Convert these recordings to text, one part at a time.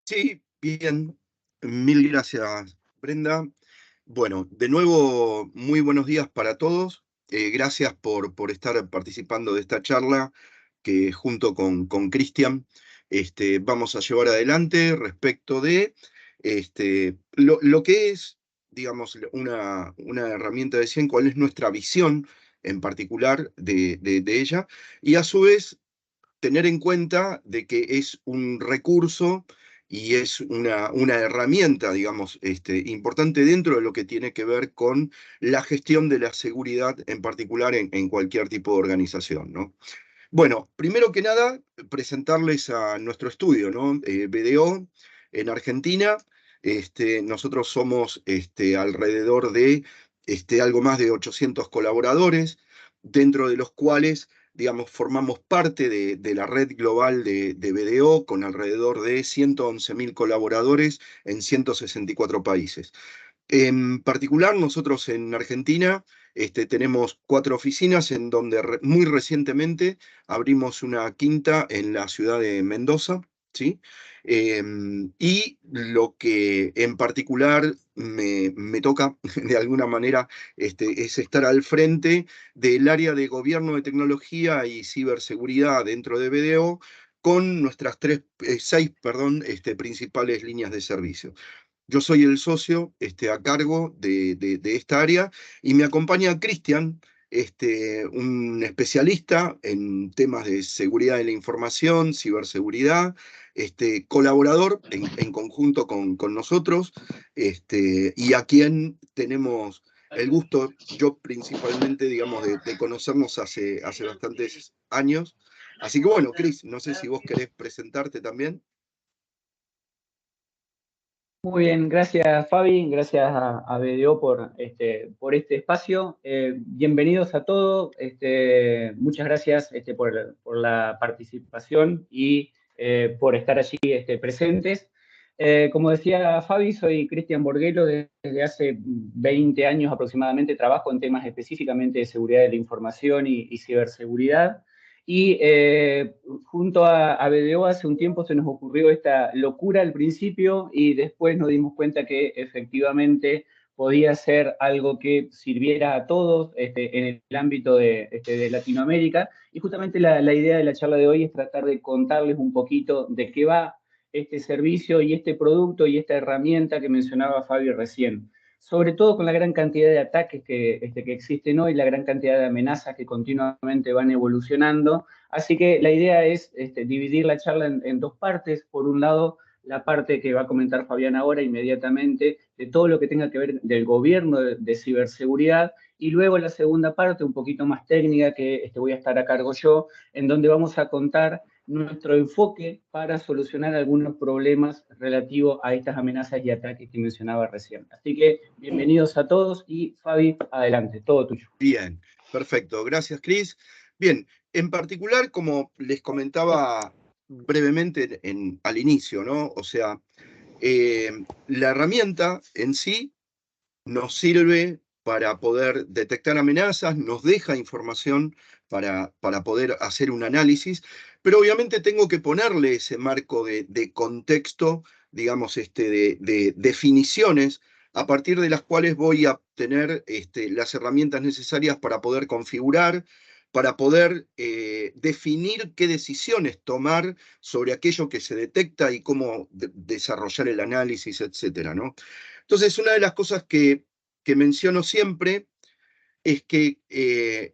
Sí, bien. Mil gracias, Brenda. Bueno, de nuevo, muy buenos días para todos. Gracias por estar participando de esta charla que junto con Cristian vamos a llevar adelante respecto de lo que es, digamos, una herramienta de CIEM, cuál es nuestra visión en particular de ella, y a su vez tener en cuenta de que es un recurso y es una herramienta, digamos, importante dentro de lo que tiene que ver con la gestión de la seguridad, en particular en cualquier tipo de organización, ¿no? Bueno, primero que nada, presentarles a nuestro estudio, ¿no? BDO en Argentina. Nosotros somos alrededor de algo más de 800 colaboradores, dentro de los cuales, digamos, formamos parte de la red global de BDO, con alrededor de 111.000 colaboradores en 164 países. En particular, nosotros en Argentina tenemos 4 oficinas en donde muy recientemente abrimos una quinta en la ciudad de Mendoza, ¿sí? Y lo que en particular me toca de alguna manera es estar al frente del área de gobierno de tecnología y ciberseguridad dentro de BDO con nuestras 6, principales líneas de servicio. Yo soy el socio a cargo de esta área y me acompaña Cristian, un especialista en temas de seguridad de la información, ciberseguridad, colaborador en conjunto con nosotros, y a quien tenemos el gusto, yo principalmente, digamos, de conocernos hace bastantes años. Así que bueno, Cris, no sé si vos querés presentarte también. Muy bien, gracias Fabi, gracias a BDO por este espacio. Bienvenidos a todos, muchas gracias por la participación y por estar allí presentes. Como decía Fabi, soy Cristian Borguelo, desde hace 20 años aproximadamente trabajo en temas específicamente de seguridad de la información y ciberseguridad. Y junto a BDO hace un tiempo se nos ocurrió esta locura al principio y después nos dimos cuenta que efectivamente podía ser algo que sirviera a todos en el ámbito de Latinoamérica. Y justamente la idea de la charla de hoy es tratar de contarles un poquito de qué va este servicio y este producto y esta herramienta que mencionaba Fabio recién, sobre todo con la gran cantidad de ataques que existen hoy, la gran cantidad de amenazas que continuamente van evolucionando. Así que la idea es dividir la charla en dos partes. Por un lado, la parte que va a comentar Fabián ahora inmediatamente, de todo lo que tenga que ver del gobierno de ciberseguridad, y luego la segunda parte, un poquito más técnica, que voy a estar a cargo yo, en donde vamos a contar nuestro enfoque para solucionar algunos problemas relativos a estas amenazas y ataques que mencionaba recién. Así que bienvenidos a todos y Fabi, adelante, todo tuyo. Bien, perfecto. Gracias, Cris. Bien, en particular, como les comentaba brevemente al inicio, ¿no? O sea, la herramienta en sí nos sirve para poder detectar amenazas, nos deja información para poder hacer un análisis, pero obviamente tengo que ponerle ese marco de contexto, digamos, de definiciones a partir de las cuales voy a tener las herramientas necesarias para poder configurar, para poder definir qué decisiones tomar sobre aquello que se detecta y cómo desarrollar el análisis, etcétera, ¿no? Entonces, una de las cosas que menciono siempre es que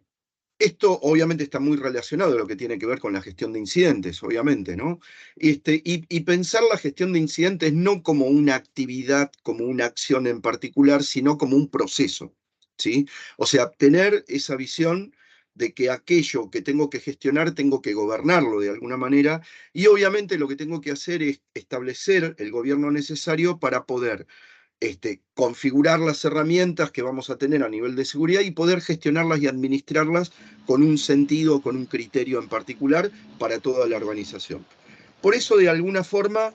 esto obviamente está muy relacionado a lo que tiene que ver con la gestión de incidentes, obviamente, ¿no? Y pensar la gestión de incidentes no como una actividad, como una acción en particular, sino como un proceso, ¿sí? O sea, tener esa visión de que aquello que tengo que gestionar tengo que gobernarlo de alguna manera, y obviamente lo que tengo que hacer es establecer el gobierno necesario para poder configurar las herramientas que vamos a tener a nivel de seguridad y poder gestionarlas y administrarlas con un sentido, con un criterio en particular para toda la organización. Por eso, de alguna forma,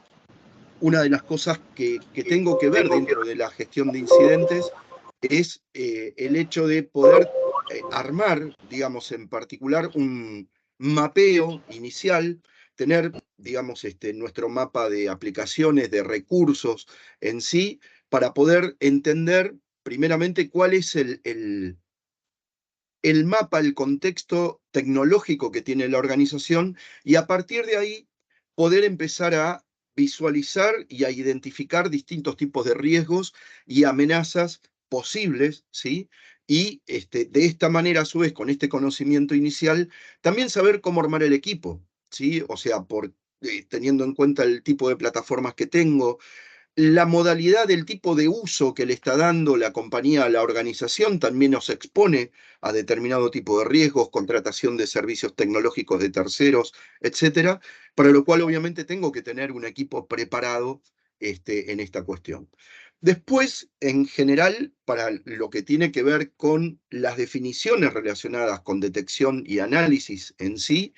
una de las cosas que tengo que ver dentro de la gestión de incidentes es el hecho de poder armar, digamos, en particular un mapeo inicial tener, digamos, nuestro mapa de aplicaciones, de recursos en sí, para poder entender primeramente cuál es el mapa, el contexto tecnológico que tiene la organización y a partir de ahí poder empezar a visualizar y a identificar distintos tipos de riesgos y amenazas posibles, ¿sí? Y de esta manera, a su vez, con este conocimiento inicial, también saber cómo armar el equipo, ¿sí? O sea, teniendo en cuenta el tipo de plataformas que tengo, la modalidad del tipo de uso que le está dando la compañía a la organización también nos expone a determinado tipo de riesgos, contratación de servicios tecnológicos de terceros, etcétera, para lo cual obviamente tengo que tener un equipo preparado en esta cuestión. Después, en general, para lo que tiene que ver con las definiciones relacionadas con detección y análisis en sí,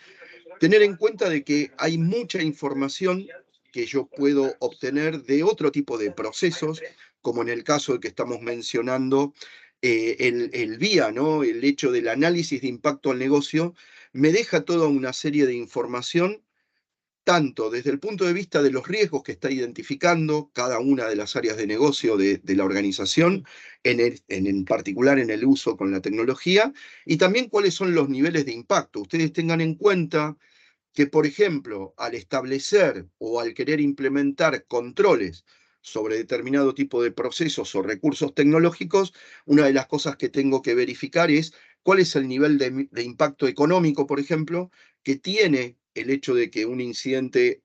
tener en cuenta de que hay mucha información que yo puedo obtener de otro tipo de procesos, como en el caso de que estamos mencionando el VIA, ¿no? El hecho del análisis de impacto al negocio, me deja toda una serie de información, tanto desde el punto de vista de los riesgos que está identificando cada una de las áreas de negocio de la organización, en particular en el uso con la tecnología, y también cuáles son los niveles de impacto. Ustedes tengan en cuenta que, por ejemplo, al establecer o al querer implementar controles sobre determinado tipo de procesos o recursos tecnológicos, una de las cosas que tengo que verificar es cuál es el nivel de impacto económico, por ejemplo, que tiene el hecho de que un incidente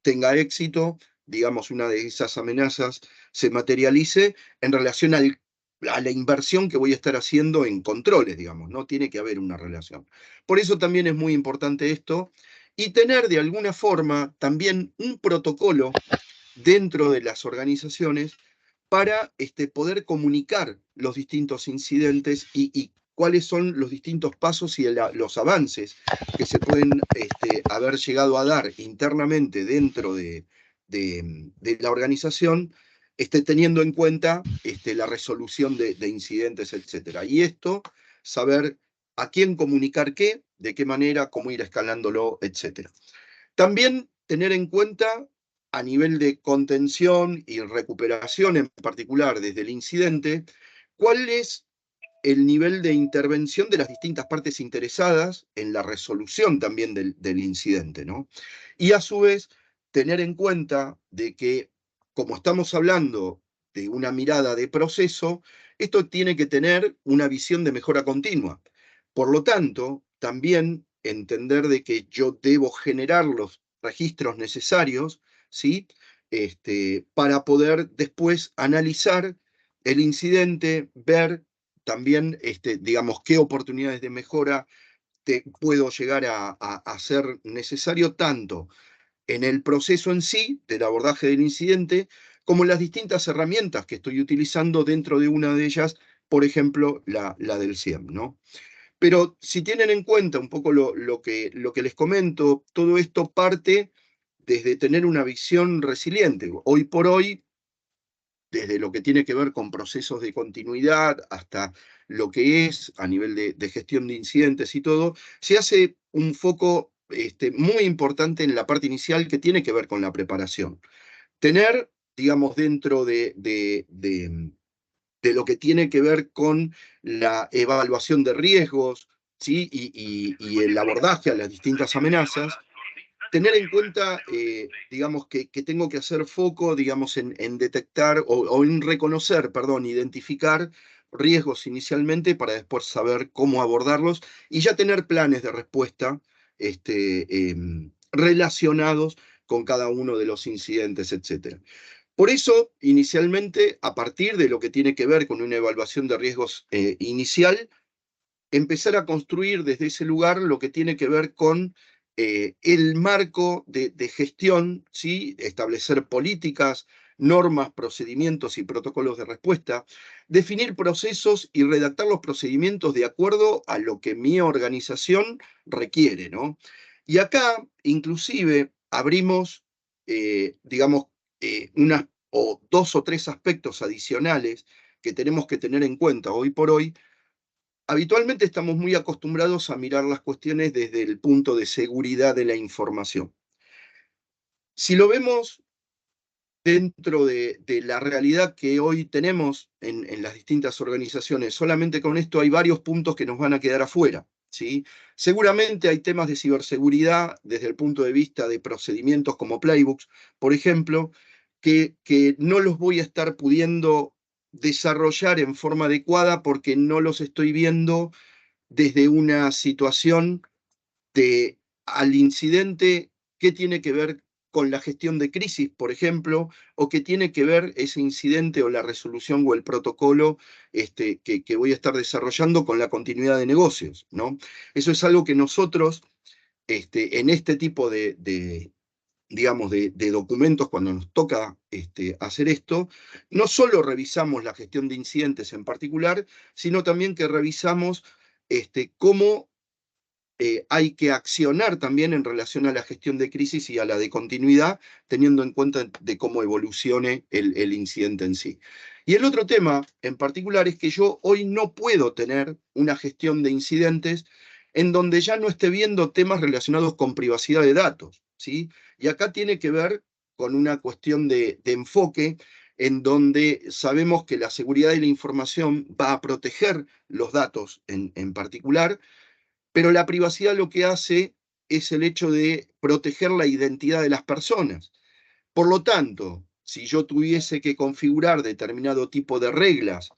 tenga éxito, digamos, una de esas amenazas se materialice en relación a la inversión que voy a estar haciendo en controles, digamos, ¿no? Tiene que haber una relación. Por eso también es muy importante esto y tener de alguna forma también un protocolo dentro de las organizaciones para poder comunicar los distintos incidentes y cuáles son los distintos pasos y los avances que se pueden haber llegado a dar internamente dentro de la organización, teniendo en cuenta la resolución de incidentes, etc. Y esto, saber a quién comunicar qué, de qué manera, cómo ir escalándolo, etc. También tener en cuenta a nivel de contención y recuperación, en particular desde el incidente, cuál es el nivel de intervención de las distintas partes interesadas en la resolución también del incidente, ¿no? Y a su vez, tener en cuenta de que, como estamos hablando de una mirada de proceso, esto tiene que tener una visión de mejora continua. Por lo tanto, también entender de que yo debo generar los registros necesarios, ¿sí? Para poder después analizar el incidente, ver también, digamos, qué oportunidades de mejora puedo llegar a ser necesario tanto en el proceso en sí del abordaje del incidente, como en las distintas herramientas que estoy utilizando dentro de una de ellas, por ejemplo, la del CIEM, ¿no? Pero si tienen en cuenta un poco lo que les comento, todo esto parte desde tener una visión resiliente. Hoy por hoy, desde lo que tiene que ver con procesos de continuidad hasta lo que es a nivel de gestión de incidentes y todo, se hace un foco muy importante en la parte inicial que tiene que ver con la preparación. Tener, digamos, dentro de lo que tiene que ver con la evaluación de riesgos, ¿sí? Y el abordaje a las distintas amenazas, tener en cuenta, digamos, que tengo que hacer foco, digamos, en detectar o en reconocer, perdón, identificar riesgos inicialmente para después saber cómo abordarlos y ya tener planes de respuesta relacionados con cada uno de los incidentes, etc. Por eso, inicialmente, a partir de lo que tiene que ver con una evaluación de riesgos inicial, empezar a construir desde ese lugar lo que tiene que ver con el marco de gestión, ¿sí? Establecer políticas, normas, procedimientos y protocolos de respuesta, definir procesos y redactar los procedimientos de acuerdo a lo que mi organización requiere, ¿no? Y acá, inclusive, abrimos, digamos, unas o dos o tres aspectos adicionales que tenemos que tener en cuenta hoy por hoy. Habitualmente estamos muy acostumbrados a mirar las cuestiones desde el punto de seguridad de la información. Si lo vemos dentro de la realidad que hoy tenemos en las distintas organizaciones, solamente con esto hay varios puntos que nos van a quedar afuera. ¿Sí? Seguramente hay temas de ciberseguridad desde el punto de vista de procedimientos como playbooks, por ejemplo, que no los voy a estar pudiendo desarrollar en forma adecuada porque no los estoy viendo desde una situación de al incidente, qué tiene que ver con la gestión de crisis, por ejemplo, o qué tiene que ver ese incidente o la resolución o el protocolo que voy a estar desarrollando con la continuidad de negocios, ¿no? Eso es algo que nosotros, en este tipo digamos, de documentos, cuando nos toca hacer esto, no solo revisamos la gestión de incidentes en particular, sino también que revisamos cómo hay que accionar también en relación a la gestión de crisis y a la de continuidad, teniendo en cuenta de cómo evolucione el incidente en sí. Y el otro tema en particular es que yo hoy no puedo tener una gestión de incidentes en donde ya no esté viendo temas relacionados con privacidad de datos, ¿sí? Y acá tiene que ver con una cuestión de enfoque en donde sabemos que la seguridad de la información va a proteger los datos en particular, pero la privacidad lo que hace es el hecho de proteger la identidad de las personas. Por lo tanto, si yo tuviese que configurar determinado tipo de reglas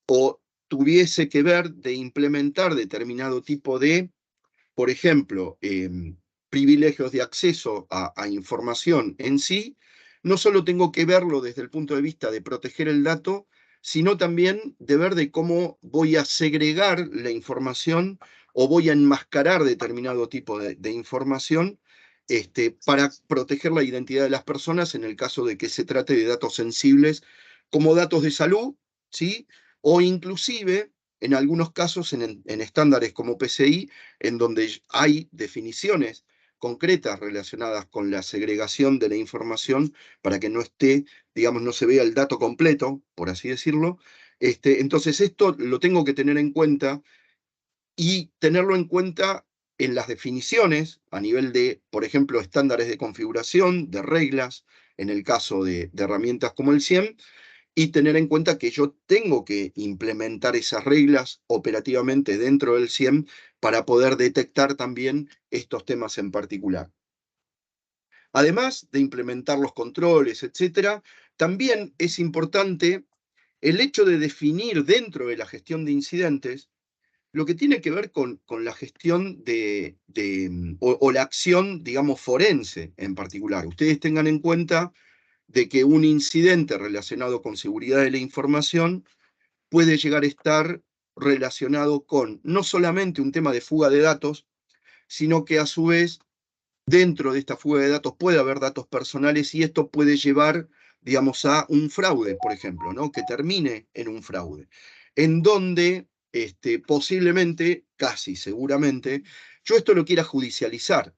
o tuviese que ver de implementar determinado tipo de, por ejemplo, privilegios de acceso a información en sí, no solo tengo que verlo desde el punto de vista de proteger el dato, sino también de ver de cómo voy a segregar la información o voy a enmascarar determinado tipo de información para proteger la identidad de las personas en el caso de que se trate de datos sensibles como datos de salud, ¿sí? O inclusive, en algunos casos, en estándares como PCI, en donde hay definiciones concretas relacionadas con la segregación de la información para que no esté, digamos, no se vea el dato completo, por así decirlo. Entonces, esto lo tengo que tener en cuenta y tenerlo en cuenta en las definiciones a nivel de, por ejemplo, estándares de configuración, de reglas, en el caso de herramientas como el CIEM, y tener en cuenta que yo tengo que implementar esas reglas operativamente dentro del CIEM para poder detectar también estos temas en particular. Además de implementar los controles, etcétera, también es importante el hecho de definir dentro de la gestión de incidentes lo que tiene que ver con la gestión o la acción, digamos, forense en particular. Ustedes tengan en cuenta de que un incidente relacionado con seguridad de la información puede llegar a estar relacionado con no solamente un tema de fuga de datos, sino que a su vez dentro de esta fuga de datos puede haber datos personales y esto puede llevar, digamos, a un fraude, por ejemplo, ¿no? Que termine en un fraude, en donde posiblemente, casi seguramente, yo esto lo quiera judicializar.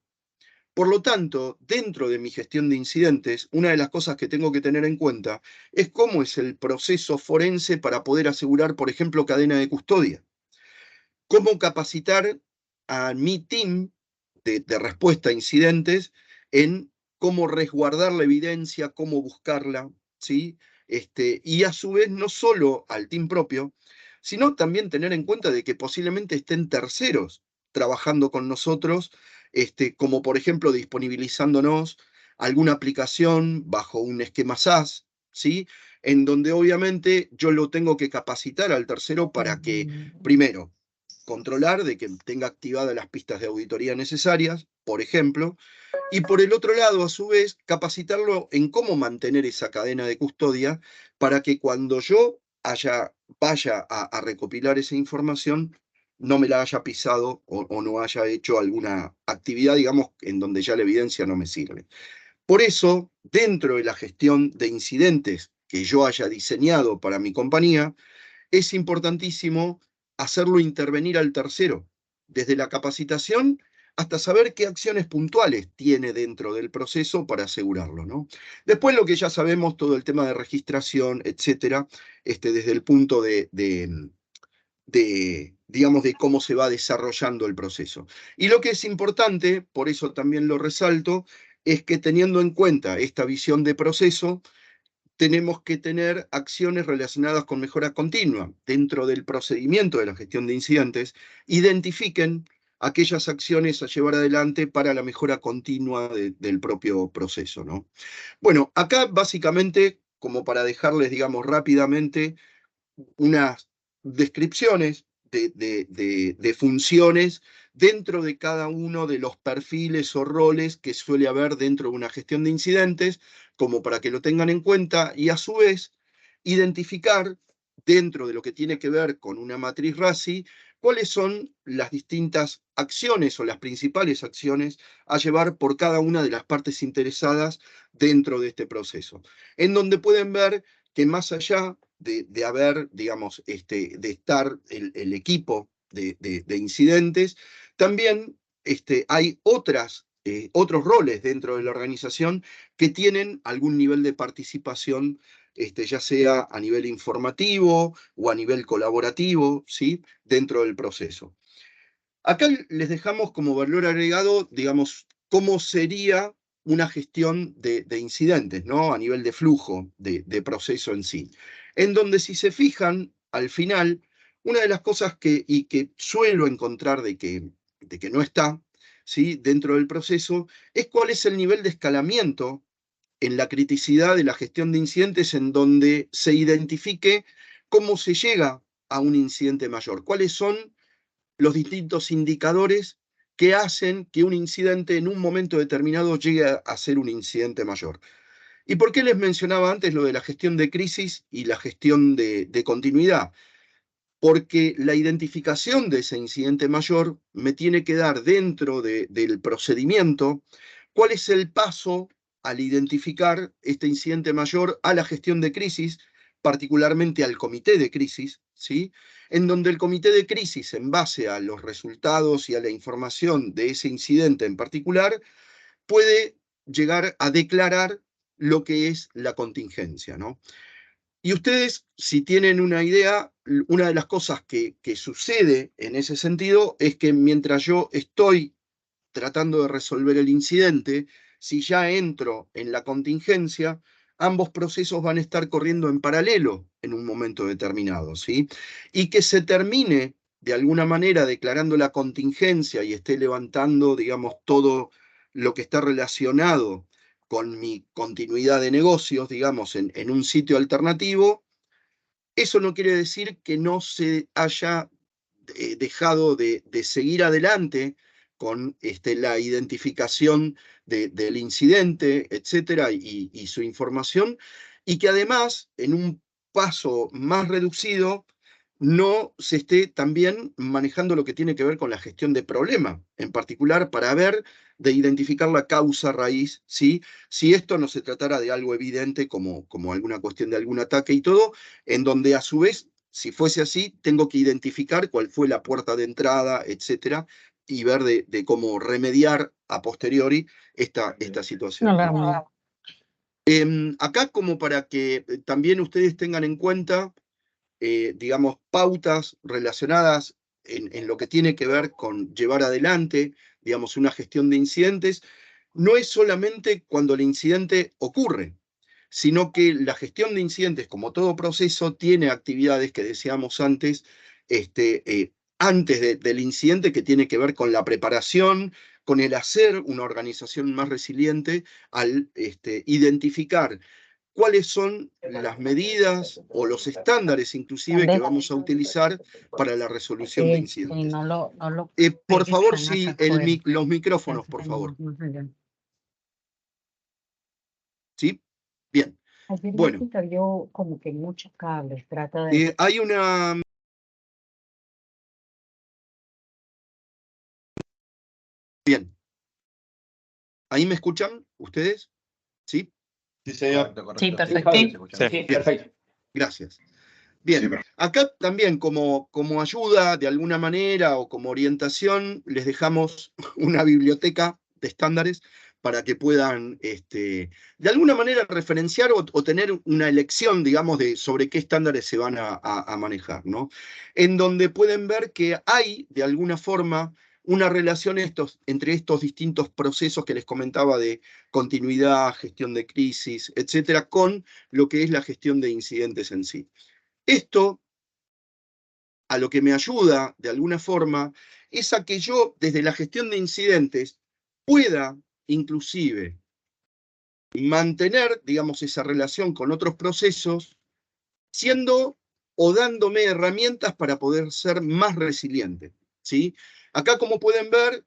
Por lo tanto, dentro de mi gestión de incidentes, una de las cosas que tengo que tener en cuenta es cómo es el proceso forense para poder asegurar, por ejemplo, cadena de custodia. Cómo capacitar a mi team de respuesta a incidentes en cómo resguardar la evidencia, cómo buscarla, ¿sí? Y a su vez no solo al team propio, sino también tener en cuenta de que posiblemente estén terceros trabajando con nosotros, como por ejemplo disponibilizándonos alguna aplicación bajo un esquema SaaS, ¿sí? En donde obviamente yo lo tengo que capacitar al tercero para que, primero, controlar de que tenga activadas las pistas de auditoría necesarias, por ejemplo, y por el otro lado, a su vez, capacitarlo en cómo mantener esa cadena de custodia para que cuando yo vaya a recopilar esa información, no me la haya pisado o no haya hecho alguna actividad, digamos, en donde ya la evidencia no me sirve. Por eso, dentro de la gestión de incidentes que yo haya diseñado para mi compañía, es importantísimo hacerlo intervenir al tercero, desde la capacitación hasta saber qué acciones puntuales tiene dentro del proceso para asegurarlo, ¿no? Después lo que ya sabemos, todo el tema de registración, etcétera, desde el punto digamos, de cómo se va desarrollando el proceso. Y lo que es importante, por eso también lo resalto, es que teniendo en cuenta esta visión de proceso, tenemos que tener acciones relacionadas con mejora continua. Dentro del procedimiento de la gestión de incidentes, identifiquen aquellas acciones a llevar adelante para la mejora continua del propio proceso, ¿no? Bueno, acá básicamente, como para dejarles, digamos, rápidamente unas descripciones de funciones dentro de cada uno de los perfiles o roles que suele haber dentro de una gestión de incidentes, como para que lo tengan en cuenta, y a su vez identificar dentro de lo que tiene que ver con una matriz RACI, cuáles son las distintas acciones o las principales acciones a llevar por cada una de las partes interesadas dentro de este proceso, en donde pueden ver que más allá de haber, digamos, de estar el equipo de incidentes, también hay otros roles dentro de la organización que tienen algún nivel de participación, ya sea a nivel informativo o a nivel colaborativo, ¿sí? Dentro del proceso. Acá les dejamos como valor agregado, digamos, cómo sería una gestión de incidentes, ¿no? A nivel de flujo de proceso en sí. En donde, si se fijan, al final, una de las cosas que suelo encontrar de que no está, ¿sí? Dentro del proceso, es cuál es el nivel de escalamiento en la criticidad de la gestión de incidentes, en donde se identifique cómo se llega a un incidente mayor, cuáles son los distintos indicadores que hacen que un incidente en un momento determinado llegue a ser un incidente mayor. ¿Y por qué les mencionaba antes lo de la gestión de crisis y la gestión de continuidad? Porque la identificación de ese incidente mayor me tiene que dar dentro del procedimiento cuál es el paso al identificar este incidente mayor a la gestión de crisis, particularmente al comité de crisis, ¿sí? En donde el comité de crisis, en base a los resultados y a la información de ese incidente en particular, puede llegar a declarar lo que es la contingencia, ¿no? Y ustedes, si tienen una idea, una de las cosas que sucede en ese sentido es que mientras yo estoy tratando de resolver el incidente, si ya entro en la contingencia, ambos procesos van a estar corriendo en paralelo en un momento determinado, ¿sí? Y que se termine de alguna manera declarando la contingencia y esté levantando, digamos, todo lo que está relacionado con mi continuidad de negocios, digamos, en un sitio alternativo. Eso no quiere decir que no se haya dejado de seguir adelante con la identificación del incidente, etcétera, y su información, y que además, en un paso más reducido, no se esté también manejando lo que tiene que ver con la gestión de problema, en particular para ver, de identificar la causa raíz, ¿sí? Si esto no se tratara de algo evidente como alguna cuestión de algún ataque y todo, en donde a su vez, si fuese así, tengo que identificar cuál fue la puerta de entrada, etcétera, y ver de cómo remediar a posteriori esta situación, ¿no? Acá, como para que también ustedes tengan en cuenta, digamos, pautas relacionadas en lo que tiene que ver con llevar adelante, digamos, una gestión de incidentes, no es solamente cuando el incidente ocurre, sino que la gestión de incidentes, como todo proceso, tiene actividades que decíamos antes, antes del incidente, que tiene que ver con la preparación, con el hacer una organización más resiliente, al identificar cuáles son las medidas o los estándares inclusive que vamos a utilizar para la resolución de incidentes. Por favor, sí, los micrófonos, por favor. ¿Sí? Bien. Bueno, como que muchos cables, trata de... hay una... Bien. ¿Ahí me escuchan ustedes? ¿Sí? Sí, señor. Correcto. Sí, perfecto. Sí, perfecto. Gracias. Bien, acá también como ayuda de alguna manera o como orientación, les dejamos una biblioteca de estándares para que puedan de alguna manera referenciar o tener una elección, digamos, sobre qué estándares se van a manejar, ¿no? En donde pueden ver que hay, de alguna forma, una relación entre estos distintos procesos que les comentaba de continuidad, gestión de crisis, etcétera, con lo que es la gestión de incidentes en sí. Esto, a lo que me ayuda, de alguna forma, es a que yo, desde la gestión de incidentes, pueda, inclusive, mantener, digamos, esa relación con otros procesos, siendo o dándome herramientas para poder ser más resiliente, ¿sí? Acá, como pueden ver,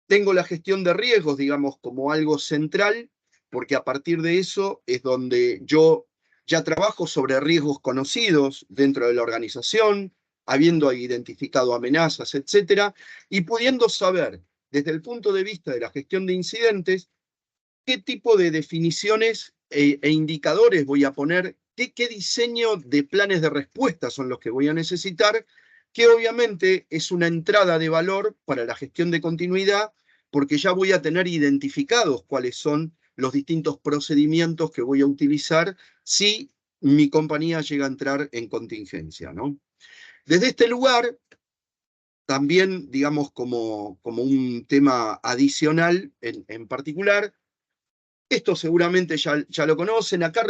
tengo la gestión de riesgos, digamos, como algo central, porque a partir de eso es donde yo ya trabajo sobre riesgos conocidos dentro de la organización, habiendo identificado amenazas, etcétera, y pudiendo saber, desde el punto de vista de la gestión de incidentes, qué tipo de definiciones e indicadores voy a poner, qué diseño de planes de respuesta son los que voy a necesitar, que obviamente es una entrada de valor para la gestión de continuidad, porque ya voy a tener identificados cuáles son los distintos procedimientos que voy a utilizar si mi compañía llega a entrar en contingencia, ¿no? Desde este lugar, también, digamos, como un tema adicional en particular, esto seguramente ya lo conocen, acá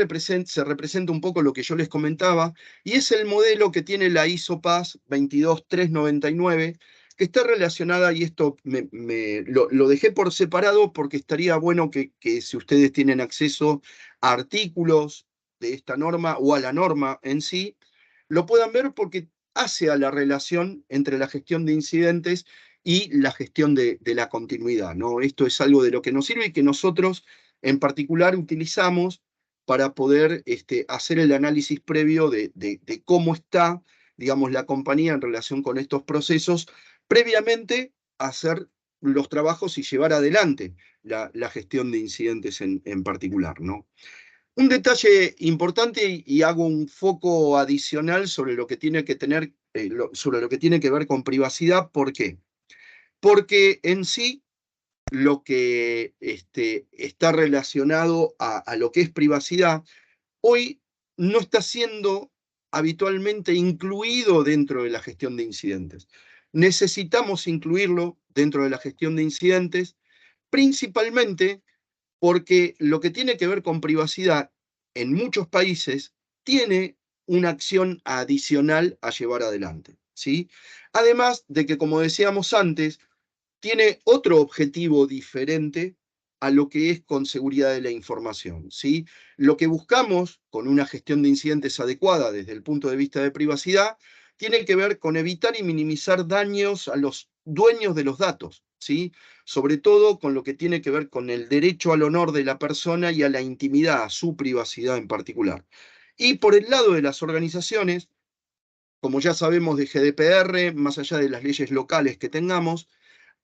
se representa un poco lo que yo les comentaba, y es el modelo que tiene la ISO PAS 22399, que está relacionada, y esto lo dejé por separado porque estaría bueno que si ustedes tienen acceso a artículos de esta norma o a la norma en sí, lo puedan ver porque hace a la relación entre la gestión de incidentes y la gestión de la continuidad, ¿no? Esto es algo de lo que nos sirve y que nosotros en particular utilizamos para poder hacer el análisis previo de cómo está, digamos, la compañía en relación con estos procesos, previamente a hacer los trabajos y llevar adelante la gestión de incidentes en particular, ¿no? Un detalle importante, y hago un foco adicional sobre lo que tiene que tener, sobre lo que tiene que ver con privacidad. ¿Por qué? Porque en sí lo que está relacionado a lo que es privacidad, hoy no está siendo habitualmente incluido dentro de la gestión de incidentes. Necesitamos incluirlo dentro de la gestión de incidentes, principalmente porque lo que tiene que ver con privacidad en muchos países tiene una acción adicional a llevar adelante, ¿sí? Además de que, como decíamos antes, tiene otro objetivo diferente a lo que es con seguridad de la información, ¿sí? Lo que buscamos con una gestión de incidentes adecuada desde el punto de vista de privacidad tiene que ver con evitar y minimizar daños a los dueños de los datos, ¿sí? Sobre todo con lo que tiene que ver con el derecho al honor de la persona y a la intimidad, a su privacidad en particular. Y por el lado de las organizaciones, como ya sabemos de GDPR, más allá de las leyes locales que tengamos,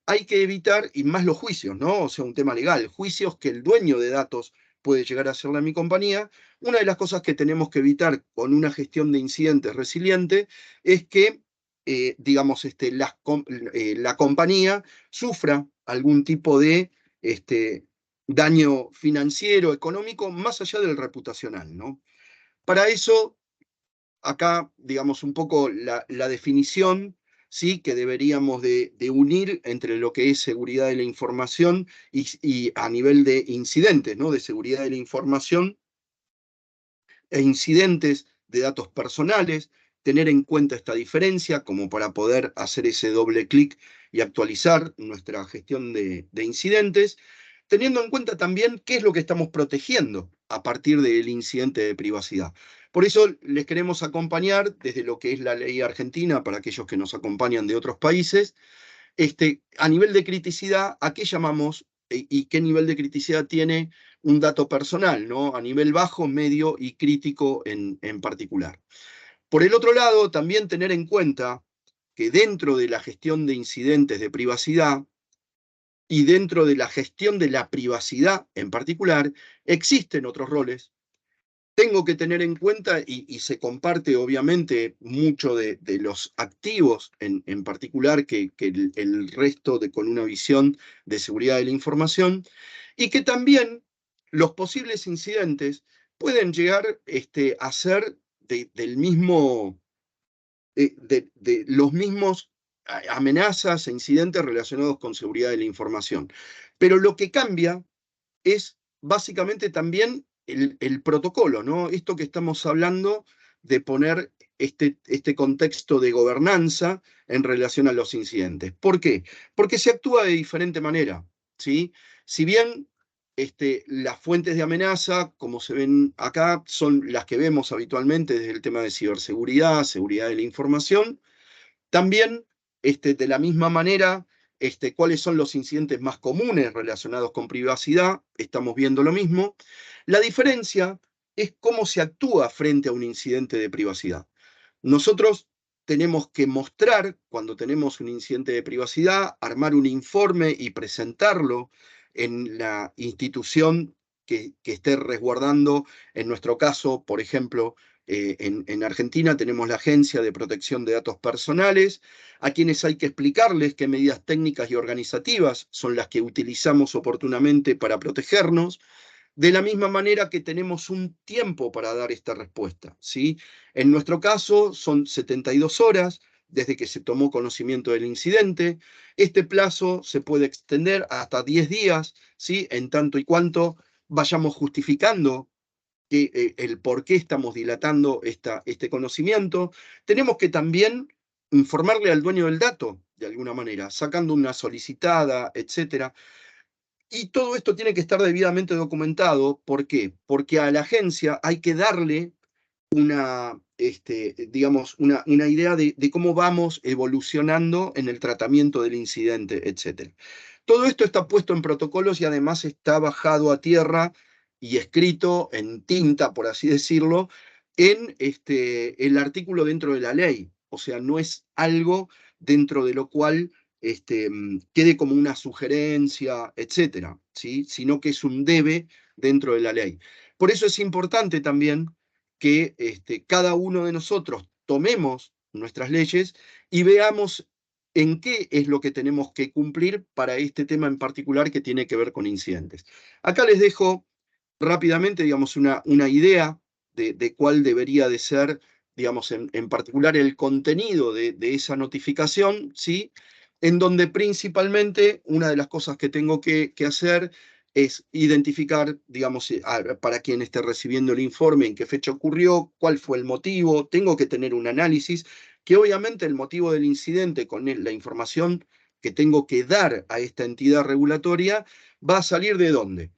hay que evitar, y más los juicios, ¿no? O sea, un tema legal, juicios que el dueño de datos puede llegar a hacerle a mi compañía. Una de las cosas que tenemos que evitar con una gestión de incidentes resiliente es que, digamos, la compañía sufra algún tipo de daño financiero, económico, más allá del reputacional, ¿no? Para eso, acá, digamos, un poco la definición, ¿sí? Que deberíamos de unir entre lo que es seguridad de la información y a nivel de incidentes, ¿no? De seguridad de la información e incidentes de datos personales, tener en cuenta esta diferencia como para poder hacer ese doble clic y actualizar nuestra gestión de incidentes, teniendo en cuenta también qué es lo que estamos protegiendo a partir del incidente de privacidad. Por eso les queremos acompañar desde lo que es la ley argentina, para aquellos que nos acompañan de otros países, a nivel de criticidad, ¿a qué llamamos y qué nivel de criticidad tiene un dato personal, ¿no? A nivel bajo, medio y crítico en particular. Por el otro lado, también tener en cuenta que dentro de la gestión de incidentes de privacidad y dentro de la gestión de la privacidad en particular, existen otros roles. Tengo que tener en cuenta, y se comparte obviamente mucho de los activos en particular que el resto con una visión de seguridad de la información, y que también los posibles incidentes pueden llegar a ser del mismo, de los mismos amenazas e incidentes relacionados con seguridad de la información. Pero lo que cambia es básicamente también el protocolo, ¿no? Esto que estamos hablando de poner este contexto de gobernanza en relación a los incidentes. ¿Por qué? Porque se actúa de diferente manera, ¿sí? Si bien las fuentes de amenaza, como se ven acá, son las que vemos habitualmente desde el tema de ciberseguridad, seguridad de la información, también, de la misma manera, cuáles son los incidentes más comunes relacionados con privacidad, estamos viendo lo mismo. La diferencia es cómo se actúa frente a un incidente de privacidad. Nosotros tenemos que mostrar, cuando tenemos un incidente de privacidad, armar un informe y presentarlo en la institución que esté resguardando, en nuestro caso, por ejemplo, en Argentina tenemos la Agencia de Protección de Datos Personales, a quienes hay que explicarles qué medidas técnicas y organizativas son las que utilizamos oportunamente para protegernos, de la misma manera que tenemos un tiempo para dar esta respuesta, ¿sí? En nuestro caso son 72 horas desde que se tomó conocimiento del incidente. Este plazo se puede extender hasta 10 días, ¿sí? En tanto y cuanto vayamos justificando el por qué estamos dilatando este conocimiento. Tenemos que también informarle al dueño del dato, de alguna manera, sacando una solicitada, etc. Y todo esto tiene que estar debidamente documentado. ¿Por qué? Porque a la agencia hay que darle digamos, una idea de cómo vamos evolucionando en el tratamiento del incidente, etc. Todo esto está puesto en protocolos y además está bajado a tierra y escrito en tinta, por así decirlo, en el artículo dentro de la ley. O sea, no es algo dentro de lo cual quede como una sugerencia, etcétera, ¿sí? Sino que es un debe dentro de la ley. Por eso es importante también que cada uno de nosotros tomemos nuestras leyes y veamos en qué es lo que tenemos que cumplir para este tema en particular que tiene que ver con incidentes. Acá les dejo rápidamente, digamos, una idea de cuál debería de ser, digamos, en particular el contenido de esa notificación, ¿sí? En donde principalmente una de las cosas que tengo que hacer es identificar, digamos, para quien esté recibiendo el informe, en qué fecha ocurrió, cuál fue el motivo, tengo que tener un análisis, que obviamente el motivo del incidente con la información que tengo que dar a esta entidad regulatoria va a salir ¿de dónde?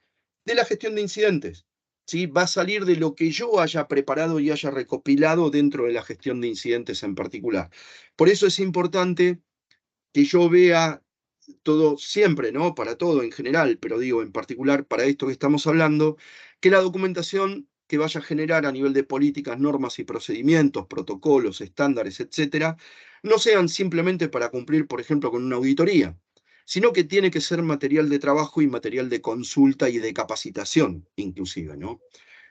De la gestión de incidentes, ¿sí? Va a salir de lo que yo haya preparado y haya recopilado dentro de la gestión de incidentes en particular. Por eso es importante que yo vea todo siempre, ¿no? Para todo en general, pero digo en particular para esto que estamos hablando, que la documentación que vaya a generar a nivel de políticas, normas y procedimientos, protocolos, estándares, etcétera, no sean simplemente para cumplir, por ejemplo, con una auditoría, sino que tiene que ser material de trabajo y material de consulta y de capacitación, inclusive, ¿no?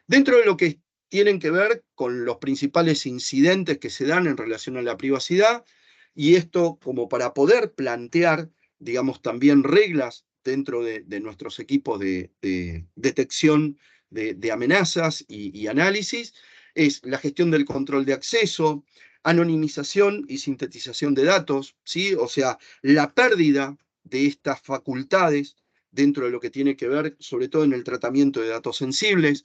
Dentro de lo que tienen que ver con los principales incidentes que se dan en relación a la privacidad, y esto como para poder plantear, digamos, también reglas dentro de nuestros equipos de detección de amenazas y análisis, es la gestión del control de acceso, anonimización y sintetización de datos, ¿sí? O sea, la pérdida de estas facultades dentro de lo que tiene que ver, sobre todo en el tratamiento de datos sensibles,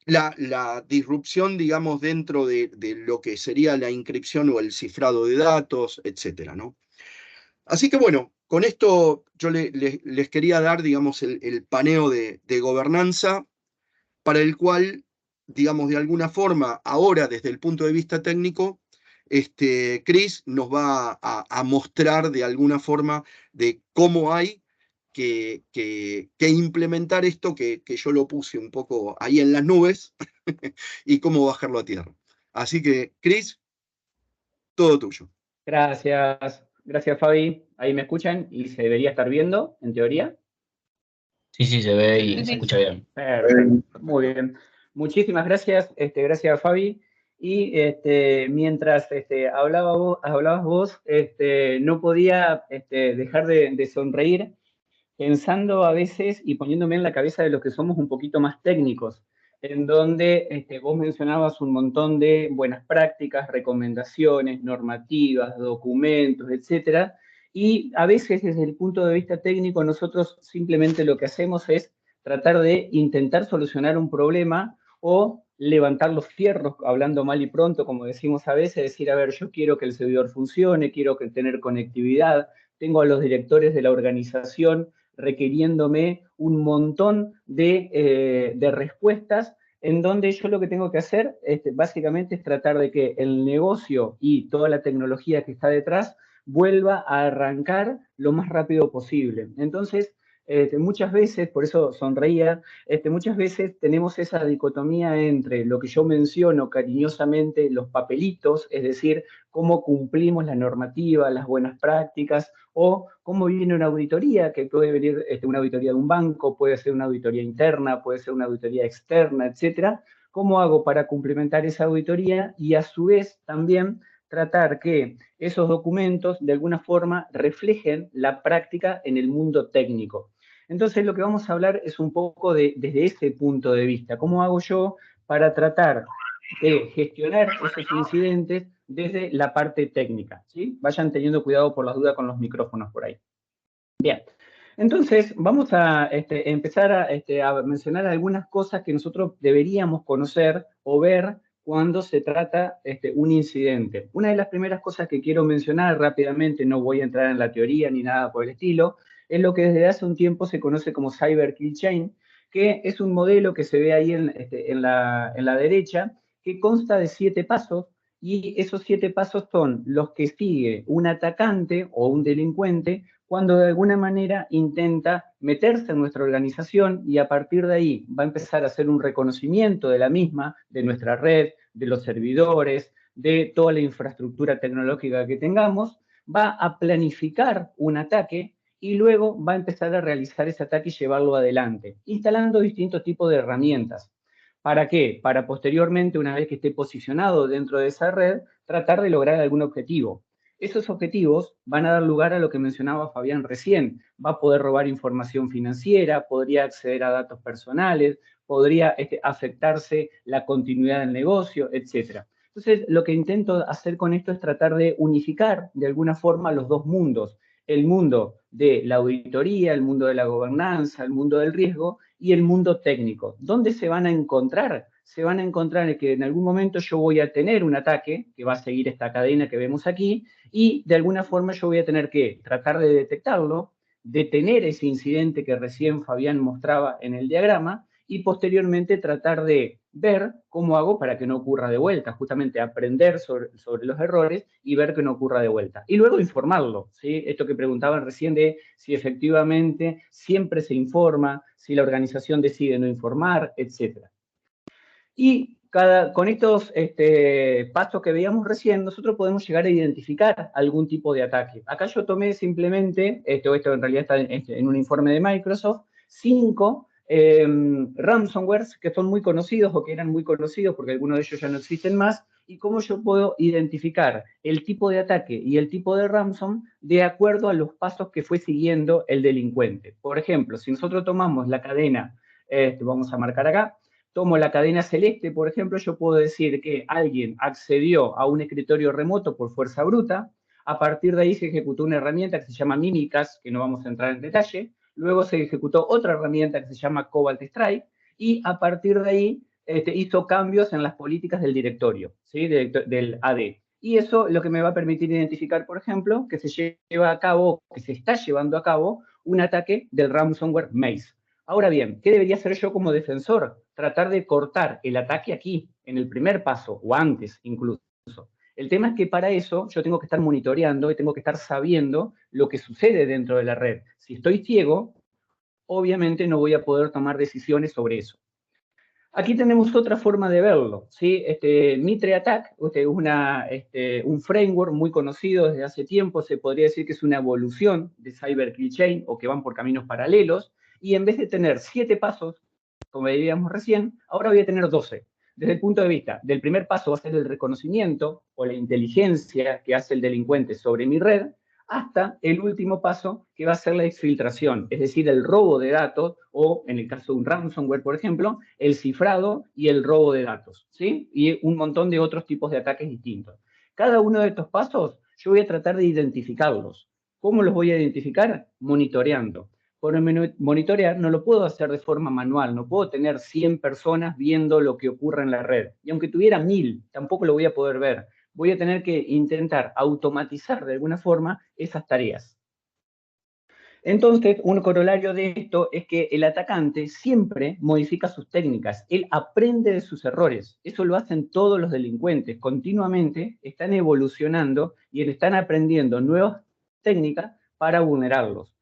la disrupción, digamos, dentro de lo que sería la inscripción o el cifrado de datos, etcétera, ¿no? Así que bueno, con esto yo les quería dar, digamos, el paneo de gobernanza para el cual, digamos, de alguna forma, ahora desde el punto de vista técnico, Chris nos va a mostrar de alguna forma de cómo hay que implementar esto que yo lo puse un poco ahí en las nubes y cómo bajarlo a tierra. Así que, Chris, todo tuyo. Gracias, gracias Fabi. Ahí me escuchan y se debería estar viendo, en teoría. Sí, sí, se ve y se escucha bien. Perfecto, muy bien. Muchísimas gracias, gracias Fabi. Y mientras hablabas vos, no podía dejar de sonreír, pensando a veces y poniéndome en la cabeza de los que somos un poquito más técnicos. en donde vos mencionabas un montón de buenas prácticas, recomendaciones, normativas, documentos, etcétera, y a veces desde el punto de vista técnico nosotros simplemente lo que hacemos es tratar de intentar solucionar un problema o levantar los fierros, hablando mal y pronto, como decimos a veces, decir, a ver, yo quiero que el servidor funcione, quiero tener conectividad, tengo a los directores de la organización requiriéndome un montón de respuestas en donde yo lo que tengo que hacer básicamente es tratar de que el negocio y toda la tecnología que está detrás vuelva a arrancar lo más rápido posible. Entonces, muchas veces, por eso sonreía, muchas veces tenemos esa dicotomía entre lo que yo menciono cariñosamente, los papelitos, es decir, cómo cumplimos la normativa, las buenas prácticas, o cómo viene una auditoría, que puede venir una auditoría de un banco, puede ser una auditoría interna, puede ser una auditoría externa, etcétera. ¿Cómo hago para cumplimentar esa auditoría y a su vez también tratar que esos documentos de alguna forma reflejen la práctica en el mundo técnico? Entonces lo que vamos a hablar es un poco desde ese punto de vista. ¿Cómo hago yo para tratar de gestionar esos incidentes desde la parte técnica? ¿Sí? Vayan teniendo cuidado por las dudas con los micrófonos por ahí. Bien, entonces vamos a empezar a mencionar algunas cosas que nosotros deberíamos conocer o ver cuando se trata un incidente. Una de las primeras cosas que quiero mencionar rápidamente, no voy a entrar en la teoría ni nada por el estilo, es lo que desde hace un tiempo se conoce como Cyber Kill Chain, que es un modelo que se ve ahí en la derecha, que consta de 7 pasos, y esos 7 pasos son los que sigue un atacante o un delincuente cuando de alguna manera intenta meterse en nuestra organización y a partir de ahí va a empezar a hacer un reconocimiento de la misma, de nuestra red, de los servidores, de toda la infraestructura tecnológica que tengamos, va a planificar un ataque y luego va a empezar a realizar ese ataque y llevarlo adelante, instalando distintos tipos de herramientas. ¿Para qué? Para posteriormente, una vez que esté posicionado dentro de esa red, tratar de lograr algún objetivo. Esos objetivos van a dar lugar a lo que mencionaba Fabián recién. Va a poder robar información financiera, podría acceder a datos personales, podría afectarse la continuidad del negocio, etc. Entonces, lo que intento hacer con esto es tratar de unificar de alguna forma los dos mundos. El mundo de la auditoría, el mundo de la gobernanza, el mundo del riesgo y el mundo técnico. ¿Dónde se van a encontrar? Se van a encontrar en que en algún momento yo voy a tener un ataque que va a seguir esta cadena que vemos aquí y de alguna forma yo voy a tener que tratar de detectarlo, detener ese incidente que recién Fabián mostraba en el diagrama y posteriormente tratar de ver cómo hago para que no ocurra de vuelta, justamente aprender sobre los errores y ver que no ocurra de vuelta. Y luego informarlo, ¿sí? Esto que preguntaban recién de si efectivamente siempre se informa, si la organización decide no informar, etc. Y con estos pasos que veíamos recién, nosotros podemos llegar a identificar algún tipo de ataque. Acá yo tomé simplemente, esto en realidad está en un informe de Microsoft, 5 ransomwares que son muy conocidos o que eran muy conocidos porque algunos de ellos ya no existen más, y cómo yo puedo identificar el tipo de ataque y el tipo de ransom de acuerdo a los pasos que fue siguiendo el delincuente. Por ejemplo, si nosotros tomamos la cadena, vamos a marcar acá, tomo la cadena celeste, por ejemplo, yo puedo decir que alguien accedió a un escritorio remoto por fuerza bruta, a partir de ahí se ejecutó una herramienta que se llama Mimikatz, que no vamos a entrar en detalle, luego se ejecutó otra herramienta que se llama Cobalt Strike, y a partir de ahí hizo cambios en las políticas del directorio, ¿sí? del AD. Y eso lo que me va a permitir identificar, por ejemplo, que se lleva a cabo, que se está llevando a cabo un ataque del ransomware Maze. Ahora bien, ¿qué debería hacer yo como defensor? Tratar de cortar el ataque aquí, en el primer paso, o antes incluso. El tema es que para eso yo tengo que estar monitoreando y tengo que estar sabiendo lo que sucede dentro de la red. Si estoy ciego, obviamente no voy a poder tomar decisiones sobre eso. Aquí tenemos otra forma de verlo, ¿sí? Mitre Attack es un framework muy conocido desde hace tiempo, se podría decir que es una evolución de Cyber Kill Chain o que van por caminos paralelos, y en vez de tener 7 pasos, como veíamos recién, ahora voy a tener 12. Desde el punto de vista del primer paso va a ser el reconocimiento o la inteligencia que hace el delincuente sobre mi red, hasta el último paso, que va a ser la exfiltración, es decir, el robo de datos, o en el caso de un ransomware, por ejemplo, el cifrado y el robo de datos, ¿sí? Y un montón de otros tipos de ataques distintos. Cada uno de estos pasos, yo voy a tratar de identificarlos. ¿Cómo los voy a identificar? Monitoreando. Por monitorear no lo puedo hacer de forma manual, no puedo tener 100 personas viendo lo que ocurre en la red. Y aunque tuviera 1000, tampoco lo voy a poder ver. Voy a tener que intentar automatizar de alguna forma esas tareas. Entonces, un corolario de esto es que el atacante siempre modifica sus técnicas, él aprende de sus errores. Eso lo hacen todos los delincuentes, continuamente están evolucionando y están aprendiendo nuevas técnicas para vulnerarnos.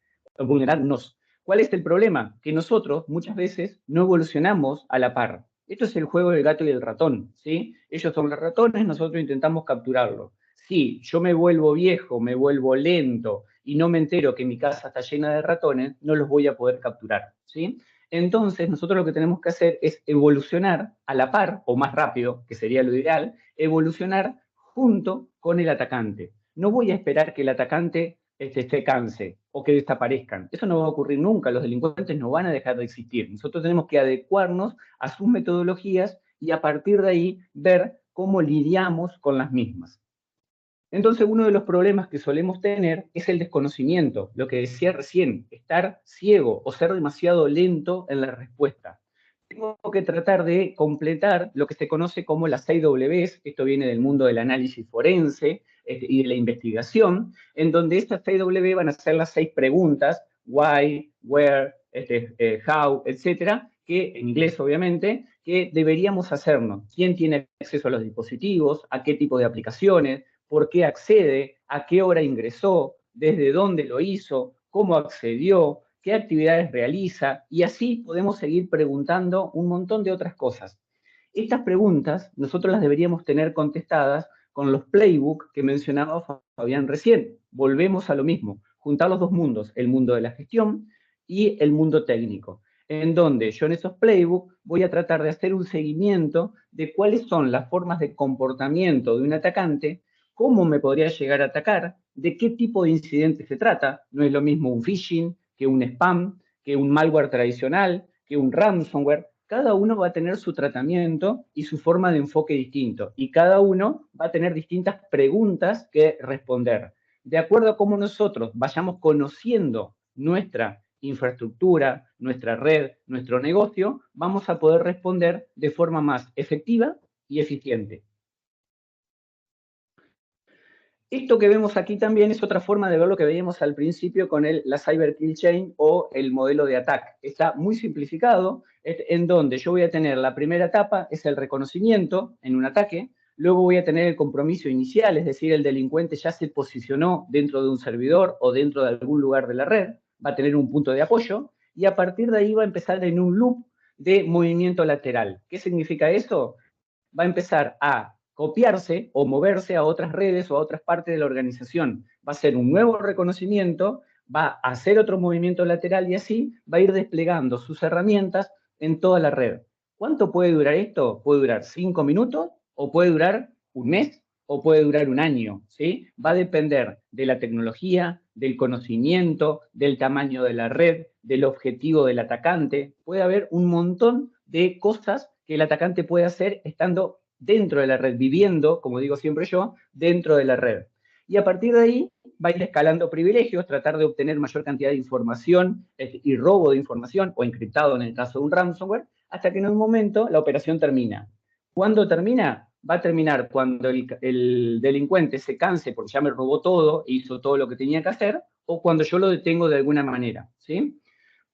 ¿Cuál es el problema? Que nosotros muchas veces no evolucionamos a la par. Esto es el juego del gato y el ratón, ¿sí? Ellos son los ratones, nosotros intentamos capturarlos. Si yo me vuelvo viejo, me vuelvo lento y no me entero que mi casa está llena de ratones, no los voy a poder capturar, ¿sí? Entonces, nosotros lo que tenemos que hacer es evolucionar a la par, o más rápido, que sería lo ideal, evolucionar junto con el atacante. No voy a esperar que el atacante se canse o que desaparezcan. Eso no va a ocurrir nunca, los delincuentes no van a dejar de existir. Nosotros tenemos que adecuarnos a sus metodologías y a partir de ahí ver cómo lidiamos con las mismas. Entonces, uno de los problemas que solemos tener es el desconocimiento, lo que decía recién, estar ciego o ser demasiado lento en la respuesta. Tengo que tratar de completar lo que se conoce como las 6 Ws, esto viene del mundo del análisis forense y de la investigación, en donde estas 6 W van a ser las 6 preguntas, why, where, how, etcétera, que en inglés obviamente, que deberíamos hacernos. ¿Quién tiene acceso a los dispositivos? ¿A qué tipo de aplicaciones? ¿Por qué accede? ¿A qué hora ingresó? ¿Desde dónde lo hizo? ¿Cómo accedió? ¿Qué actividades realiza? Y así podemos seguir preguntando un montón de otras cosas. Estas preguntas nosotros las deberíamos tener contestadas con los playbooks que mencionaba Fabián recién. Volvemos a lo mismo, juntar los dos mundos, el mundo de la gestión y el mundo técnico, en donde yo en esos playbooks voy a tratar de hacer un seguimiento de cuáles son las formas de comportamiento de un atacante, cómo me podría llegar a atacar, de qué tipo de incidente se trata. No es lo mismo un phishing que un spam, que un malware tradicional, que un ransomware. Cada uno va a tener su tratamiento y su forma de enfoque distinto. Y cada uno va a tener distintas preguntas que responder. De acuerdo a cómo nosotros vayamos conociendo nuestra infraestructura, nuestra red, nuestro negocio, vamos a poder responder de forma más efectiva y eficiente. Esto que vemos aquí también es otra forma de ver lo que veíamos al principio con la Cyber Kill Chain o el modelo de ataque. Está muy simplificado, en donde yo voy a tener la primera etapa, es el reconocimiento en un ataque, luego voy a tener el compromiso inicial, es decir, el delincuente ya se posicionó dentro de un servidor o dentro de algún lugar de la red, va a tener un punto de apoyo, y a partir de ahí va a empezar en un loop de movimiento lateral. ¿Qué significa eso? Va a empezar a copiarse o moverse a otras redes o a otras partes de la organización. Va a ser un nuevo reconocimiento, va a hacer otro movimiento lateral y así va a ir desplegando sus herramientas en toda la red. ¿Cuánto puede durar esto? Puede durar 5 minutos o puede durar un mes o puede durar un año, ¿sí? Va a depender de la tecnología, del conocimiento, del tamaño de la red, del objetivo del atacante. Puede haber un montón de cosas que el atacante puede hacer estando dentro de la red, viviendo, como digo siempre yo, dentro de la red. Y a partir de ahí va a ir escalando privilegios, tratar de obtener mayor cantidad de información y robo de información, o encriptado en el caso de un ransomware, hasta que en un momento la operación termina. ¿Cuándo termina? Va a terminar cuando el delincuente se canse porque ya me robó todo, hizo todo lo que tenía que hacer, o cuando yo lo detengo de alguna manera, ¿sí?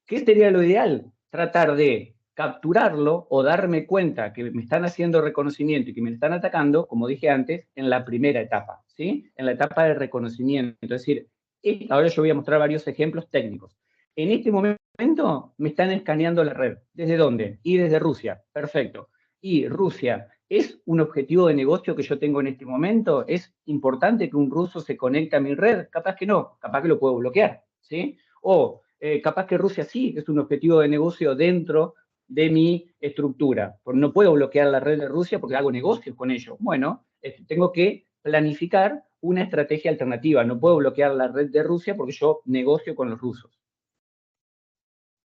¿Qué sería lo ideal? Tratar de capturarlo o darme cuenta que me están haciendo reconocimiento y que me están atacando, como dije antes, en la primera etapa, ¿sí? En la etapa de reconocimiento. Es decir, ahora yo voy a mostrar varios ejemplos técnicos. En este momento me están escaneando la red. ¿Desde dónde? Y desde Rusia. Perfecto. Y Rusia, ¿es un objetivo de negocio que yo tengo en este momento? ¿Es importante que un ruso se conecte a mi red? Capaz que no, capaz que lo puedo bloquear, ¿sí? O capaz que Rusia sí es un objetivo de negocio dentro de mi estructura. No puedo bloquear la red de Rusia porque hago negocios con ellos. Bueno, tengo que planificar una estrategia alternativa. No puedo bloquear la red de Rusia porque yo negocio con los rusos.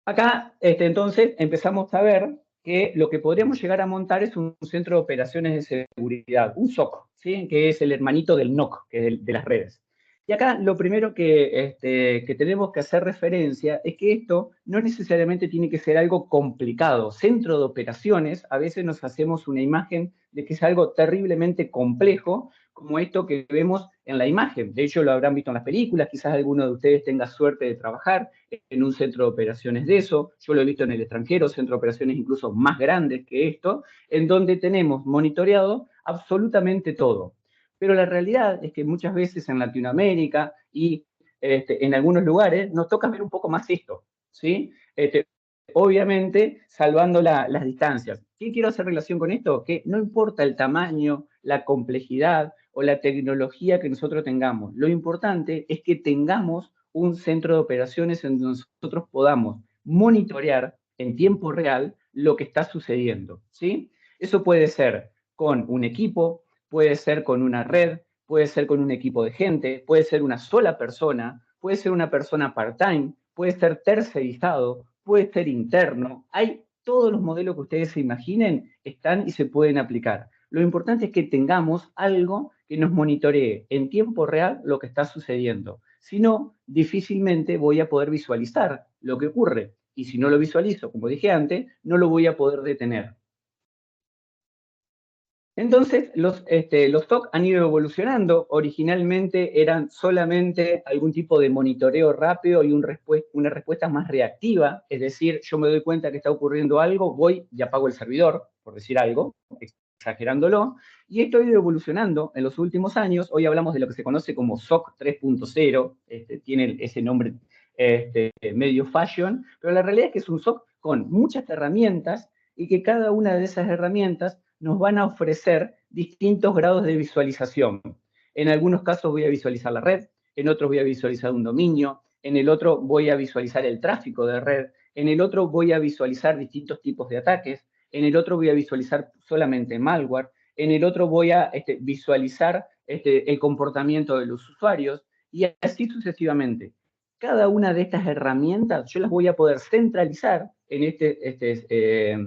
Acá, entonces, empezamos a ver que lo que podríamos llegar a montar es un centro de operaciones de seguridad, un SOC, ¿sí? Que es el hermanito del NOC, que es de las redes. Y acá lo primero que tenemos que hacer referencia es que esto no necesariamente tiene que ser algo complicado. Centro de operaciones, a veces nos hacemos una imagen de que es algo terriblemente complejo, como esto que vemos en la imagen. De hecho, lo habrán visto en las películas, quizás alguno de ustedes tenga suerte de trabajar en un centro de operaciones de eso. Yo lo he visto en el extranjero, centro de operaciones incluso más grandes que esto, en donde tenemos monitoreado absolutamente todo. Pero la realidad es que muchas veces en Latinoamérica y en algunos lugares nos toca ver un poco más esto, ¿sí? Obviamente, salvando las distancias. ¿Qué quiero hacer relación con esto? Que no importa el tamaño, la complejidad o la tecnología que nosotros tengamos. Lo importante es que tengamos un centro de operaciones en donde nosotros podamos monitorear en tiempo real lo que está sucediendo, ¿sí? Eso puede ser con un equipo, puede ser con una red, puede ser con un equipo de gente, puede ser una sola persona, puede ser una persona part-time, puede ser tercerizado, puede ser interno. Hay todos los modelos que ustedes se imaginen, están y se pueden aplicar. Lo importante es que tengamos algo que nos monitoree en tiempo real lo que está sucediendo. Si no, difícilmente voy a poder visualizar lo que ocurre. Y si no lo visualizo, como dije antes, no lo voy a poder detener. Entonces, los TOC han ido evolucionando. Originalmente eran solamente algún tipo de monitoreo rápido y una respuesta más reactiva. Es decir, yo me doy cuenta que está ocurriendo algo, voy y apago el servidor, por decir algo, exagerándolo. Y esto ha ido evolucionando en los últimos años. Hoy hablamos de lo que se conoce como SOC 3.0. Tiene ese nombre medio fashion, pero la realidad es que es un SOC con muchas herramientas y que cada una de esas herramientas nos van a ofrecer distintos grados de visualización. En algunos casos voy a visualizar la red, en otros voy a visualizar un dominio, en el otro voy a visualizar el tráfico de red, en el otro voy a visualizar distintos tipos de ataques, en el otro voy a visualizar solamente malware, en el otro voy a visualizar el comportamiento de los usuarios y así sucesivamente. Cada una de estas herramientas yo las voy a poder centralizar en este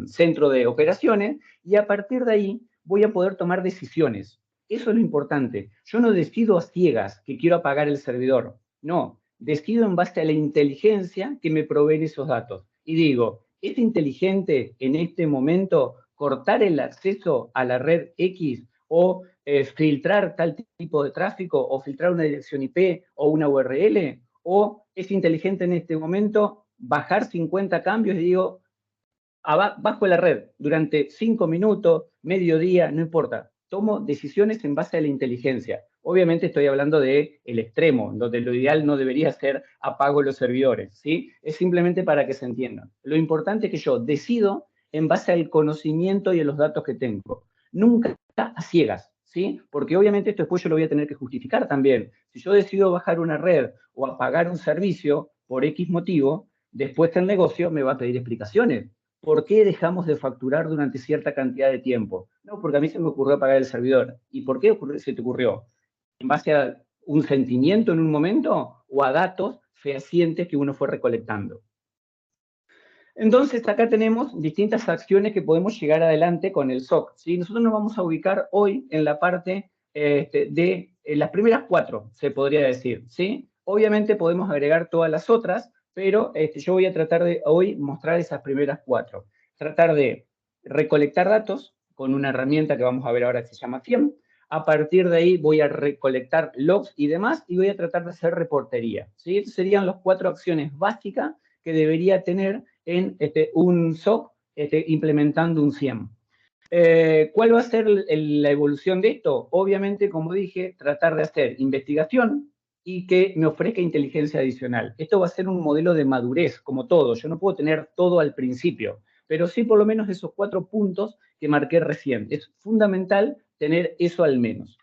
centro de operaciones y a partir de ahí voy a poder tomar decisiones. Eso es lo importante. Yo no decido a ciegas que quiero apagar el servidor. No, decido en base a la inteligencia que me proveen esos datos. Y digo, ¿es inteligente en este momento cortar el acceso a la red X o filtrar tal tipo de tráfico o filtrar una dirección IP o una URL? ¿O es inteligente en este momento bajar 50 cambios y digo, bajo la red durante 5 minutos, medio día, no importa. Tomo decisiones en base a la inteligencia. Obviamente estoy hablando del extremo, donde lo ideal no debería ser apago los servidores, ¿sí? Es simplemente para que se entiendan. Lo importante es que yo decido en base al conocimiento y a los datos que tengo. Nunca a ciegas, ¿sí? Porque obviamente esto después yo lo voy a tener que justificar también. Si yo decido bajar una red o apagar un servicio por X motivo, después el negocio me va a pedir explicaciones. ¿Por qué dejamos de facturar durante cierta cantidad de tiempo? No, porque a mí se me ocurrió apagar el servidor. ¿Y por qué se te ocurrió? ¿En base a un sentimiento en un momento o a datos fehacientes que uno fue recolectando? Entonces, acá tenemos distintas acciones que podemos llegar adelante con el SOC, ¿sí? Nosotros nos vamos a ubicar hoy en la parte de las primeras 4, se podría decir, ¿sí? Obviamente podemos agregar todas las otras, pero yo voy a tratar de hoy mostrar esas primeras 4. Tratar de recolectar datos con una herramienta que vamos a ver ahora que se llama FIEM. A partir de ahí voy a recolectar logs y demás y voy a tratar de hacer reportería, ¿sí? Estas serían las 4 acciones básicas que debería tener en un SOC implementando un SIEM. ¿Cuál va a ser la evolución de esto? Obviamente, como dije, tratar de hacer investigación y que me ofrezca inteligencia adicional. Esto va a ser un modelo de madurez, como todo. Yo no puedo tener todo al principio, pero sí por lo menos esos 4 puntos que marqué recién. Es fundamental tener eso al menos.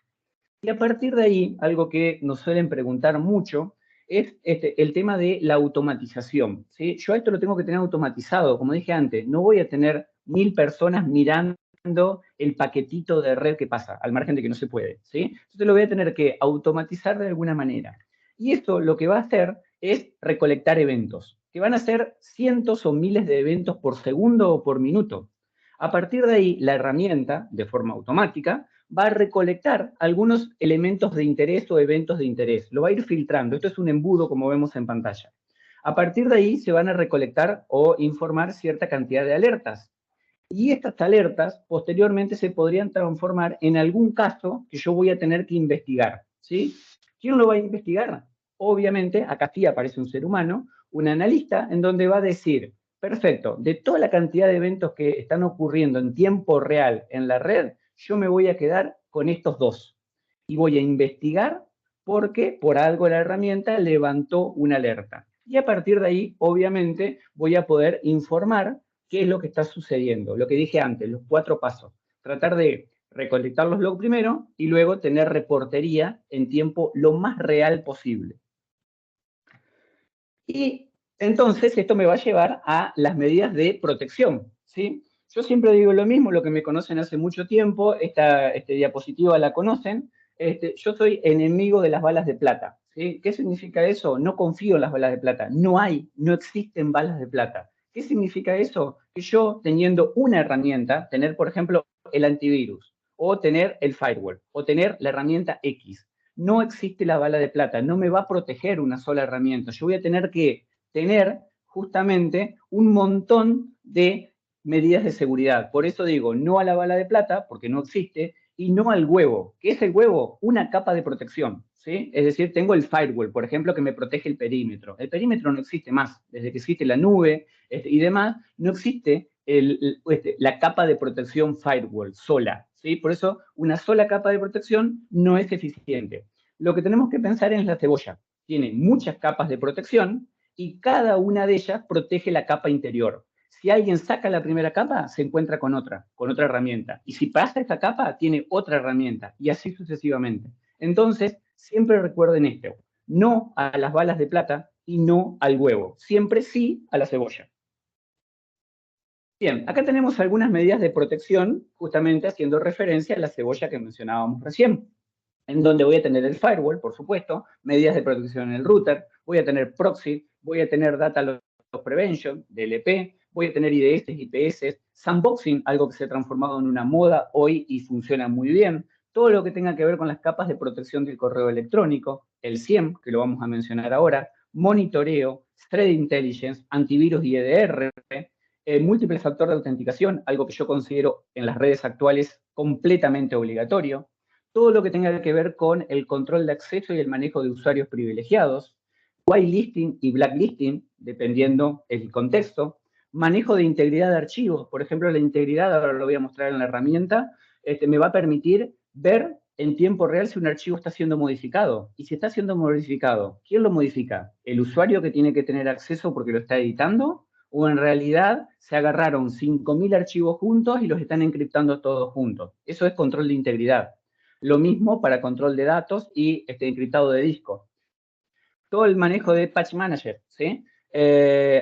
Y a partir de ahí, algo que nos suelen preguntar mucho, es el tema de la automatización, ¿sí? Yo esto lo tengo que tener automatizado, como dije antes, no voy a tener 1000 personas mirando el paquetito de red que pasa, al margen de que no se puede, ¿sí? Entonces lo voy a tener que automatizar de alguna manera. Y esto lo que va a hacer es recolectar eventos, que van a ser cientos o miles de eventos por segundo o por minuto. A partir de ahí, la herramienta, de forma automática, va a recolectar algunos elementos de interés o eventos de interés. Lo va a ir filtrando. Esto es un embudo, como vemos en pantalla. A partir de ahí se van a recolectar o informar cierta cantidad de alertas. Y estas alertas posteriormente se podrían transformar en algún caso que yo voy a tener que investigar, ¿sí? ¿Quién lo va a investigar? Obviamente, acá sí aparece un ser humano, un analista, en donde va a decir, perfecto, de toda la cantidad de eventos que están ocurriendo en tiempo real en la red, yo me voy a quedar con estos dos. Y voy a investigar porque por algo la herramienta levantó una alerta. Y a partir de ahí, obviamente, voy a poder informar qué es lo que está sucediendo. Lo que dije antes, los 4 pasos. Tratar de recolectar los logs primero y luego tener reportería en tiempo lo más real posible. Y entonces esto me va a llevar a las medidas de protección, ¿sí? Yo siempre digo lo mismo, lo que me conocen hace mucho tiempo, esta diapositiva la conocen, yo soy enemigo de las balas de plata, ¿sí? ¿Qué significa eso? No confío en las balas de plata, no existen balas de plata. ¿Qué significa eso? Que yo, teniendo una herramienta, tener, por ejemplo, el antivirus, o tener el firewall, o tener la herramienta X, no existe la bala de plata, no me va a proteger una sola herramienta. Yo voy a tener que tener justamente un montón de medidas de seguridad. Por eso digo, no a la bala de plata, porque no existe, y no al huevo. ¿Qué es el huevo? Una capa de protección, ¿sí? Es decir, tengo el firewall, por ejemplo, que me protege el perímetro. El perímetro no existe más. Desde que existe la nube y demás, no existe la capa de protección firewall sola, ¿sí? Por eso, una sola capa de protección no es eficiente. Lo que tenemos que pensar es la cebolla. Tiene muchas capas de protección y cada una de ellas protege la capa interior. Si alguien saca la primera capa, se encuentra con otra herramienta. Y si pasa esa capa, tiene otra herramienta, y así sucesivamente. Entonces, siempre recuerden esto, no a las balas de plata y no al huevo, siempre sí a la cebolla. Bien, acá tenemos algunas medidas de protección, justamente haciendo referencia a la cebolla que mencionábamos recién, en donde voy a tener el firewall, por supuesto, medidas de protección en el router, voy a tener proxy, voy a tener data loss prevention, DLP, voy a tener IDS, IPS, sandboxing, algo que se ha transformado en una moda hoy y funciona muy bien, todo lo que tenga que ver con las capas de protección del correo electrónico, el SIEM, que lo vamos a mencionar ahora, monitoreo, threat intelligence, antivirus y EDR, múltiple factor de autenticación, algo que yo considero en las redes actuales completamente obligatorio, todo lo que tenga que ver con el control de acceso y el manejo de usuarios privilegiados, whitelisting y blacklisting, dependiendo el contexto, manejo de integridad de archivos, por ejemplo, la integridad, ahora lo voy a mostrar en la herramienta, me va a permitir ver en tiempo real si un archivo está siendo modificado. Y si está siendo modificado, ¿quién lo modifica? ¿El usuario que tiene que tener acceso porque lo está editando? ¿O en realidad se agarraron 5.000 archivos juntos y los están encriptando todos juntos? Eso es control de integridad. Lo mismo para control de datos y encriptado de disco. Todo el manejo de Patch Manager, ¿sí?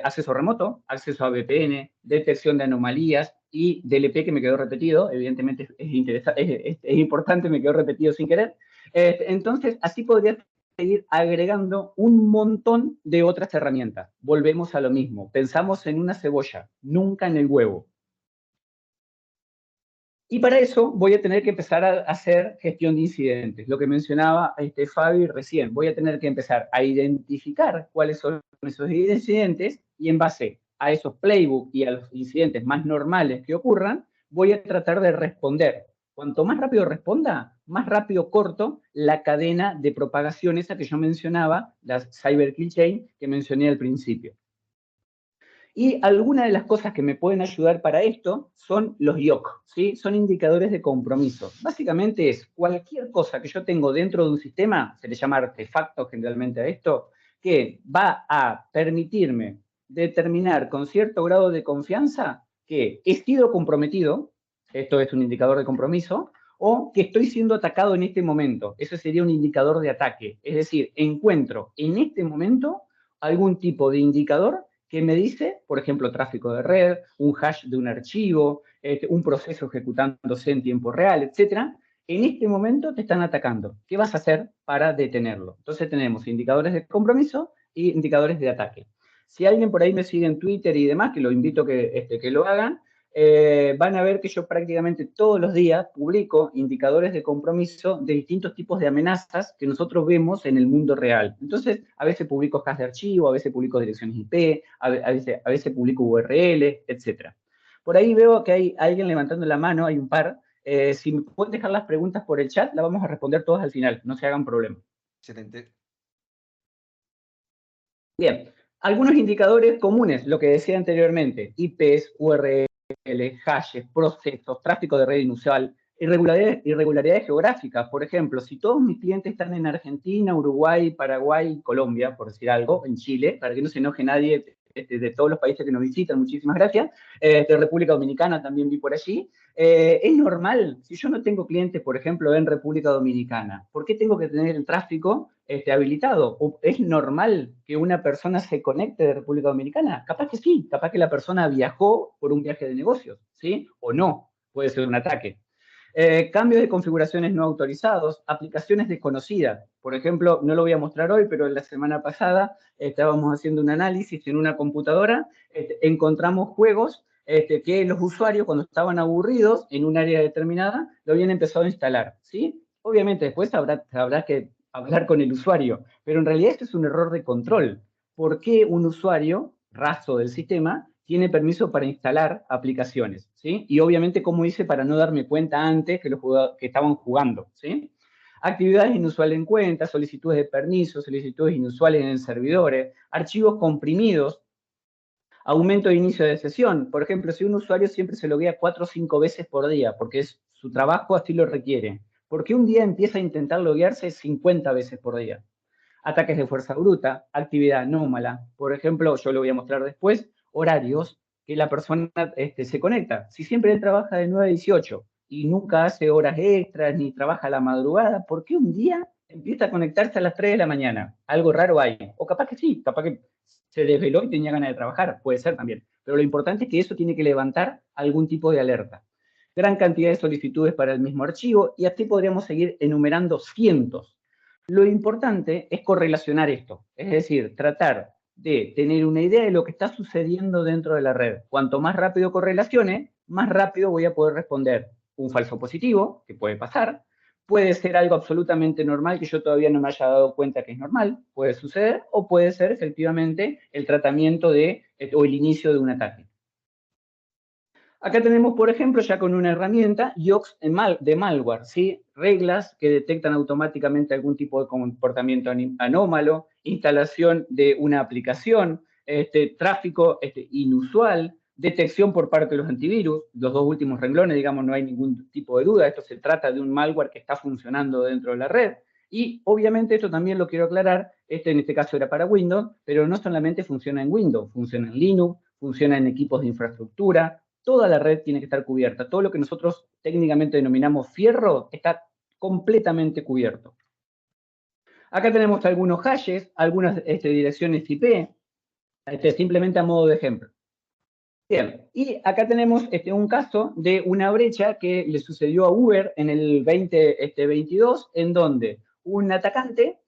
Acceso remoto, acceso a VPN, detección de anomalías y DLP que me quedó repetido, evidentemente es importante, me quedó repetido sin querer. Entonces, así podría seguir agregando un montón de otras herramientas. Volvemos a lo mismo, pensamos en una cebolla, nunca en el huevo. Y para eso voy a tener que empezar a hacer gestión de incidentes, lo que mencionaba Fabi recién. Voy a tener que empezar a identificar cuáles son esos incidentes y en base a esos playbooks y a los incidentes más normales que ocurran, voy a tratar de responder. Cuanto más rápido responda, más rápido corto la cadena de propagación esa que yo mencionaba, la Cyber Kill Chain que mencioné al principio. Y algunas de las cosas que me pueden ayudar para esto son los IOC, ¿sí? Son indicadores de compromiso. Básicamente es cualquier cosa que yo tengo dentro de un sistema, se le llama artefacto generalmente a esto, que va a permitirme determinar con cierto grado de confianza que he sido comprometido, esto es un indicador de compromiso, o que estoy siendo atacado en este momento. Eso sería un indicador de ataque. Es decir, encuentro en este momento algún tipo de indicador que me dice, por ejemplo, tráfico de red, un hash de un archivo, un proceso ejecutándose en tiempo real, etc. En este momento te están atacando. ¿Qué vas a hacer para detenerlo? Entonces tenemos indicadores de compromiso y indicadores de ataque. Si alguien por ahí me sigue en Twitter y demás, que lo invito que lo hagan, van a ver que yo prácticamente todos los días publico indicadores de compromiso de distintos tipos de amenazas que nosotros vemos en el mundo real. Entonces, a veces publico hash de archivo, a veces publico direcciones IP, a veces publico URL, etc. Por ahí veo que hay alguien levantando la mano, hay un par. Si me pueden dejar las preguntas por el chat, las vamos a responder todas al final, no se hagan problema. Excelente. Bien, algunos indicadores comunes, lo que decía anteriormente, IPs, URL, hashes, procesos, tráfico de red inusual, irregularidades geográficas. Por ejemplo, si todos mis clientes están en Argentina, Uruguay, Paraguay, Colombia, por decir algo, en Chile, para que no se enoje nadie de todos los países que nos visitan, muchísimas gracias, de República Dominicana también vi por allí. Es normal, si yo no tengo clientes, por ejemplo, en República Dominicana, ¿por qué tengo que tener el tráfico habilitado? ¿O es normal que una persona se conecte de República Dominicana? Capaz que sí, capaz que la persona viajó por un viaje de negocios, ¿sí? O no, puede ser un ataque. Cambios de configuraciones no autorizados, aplicaciones desconocidas. Por ejemplo, no lo voy a mostrar hoy, pero la semana pasada estábamos haciendo un análisis en una computadora, encontramos juegos que los usuarios, cuando estaban aburridos en un área determinada, lo habían empezado a instalar, ¿sí? Obviamente después habrá que hablar con el usuario, pero en realidad esto es un error de control. ¿Por qué un usuario raso del sistema tiene permiso para instalar aplicaciones? ¿Sí? Y obviamente, como hice para no darme cuenta antes que estaban jugando, ¿sí? Actividades inusuales en cuenta, solicitudes de permiso, solicitudes inusuales en servidores, archivos comprimidos, aumento de inicio de sesión. Por ejemplo, si un usuario siempre se loguea 4 o 5 veces por día, porque su trabajo así lo requiere, ¿por qué un día empieza a intentar loguearse 50 veces por día? Ataques de fuerza bruta, actividad anómala. Por ejemplo, yo lo voy a mostrar después, horarios que la persona se conecta. Si siempre él trabaja de 9 a 18 y nunca hace horas extras ni trabaja a la madrugada, ¿por qué un día empieza a conectarse a las 3 de la mañana? Algo raro hay. O capaz que sí, capaz que se desveló y tenía ganas de trabajar, puede ser también. Pero lo importante es que eso tiene que levantar algún tipo de alerta. Gran cantidad de solicitudes para el mismo archivo, y así podríamos seguir enumerando cientos. Lo importante es correlacionar esto, es decir, tratar de tener una idea de lo que está sucediendo dentro de la red. Cuanto más rápido correlacione, más rápido voy a poder responder un falso positivo, que puede pasar, puede ser algo absolutamente normal que yo todavía no me haya dado cuenta que es normal, puede suceder, o puede ser efectivamente el tratamiento o el inicio de un ataque. Acá tenemos, por ejemplo, ya con una herramienta, IOX de malware, ¿sí? Reglas que detectan automáticamente algún tipo de comportamiento anómalo, instalación de una aplicación, tráfico inusual, detección por parte de los antivirus, los dos últimos renglones, digamos, no hay ningún tipo de duda, esto se trata de un malware que está funcionando dentro de la red, y obviamente esto también lo quiero aclarar, en este caso era para Windows, pero no solamente funciona en Windows, funciona en Linux, funciona en equipos de infraestructura. Toda la red tiene que estar cubierta. Todo lo que nosotros técnicamente denominamos fierro está completamente cubierto. Acá tenemos algunos hashes, algunas direcciones IP, simplemente a modo de ejemplo. Bien, y acá tenemos un caso de una brecha que le sucedió a Uber en el 2022, en donde un atacante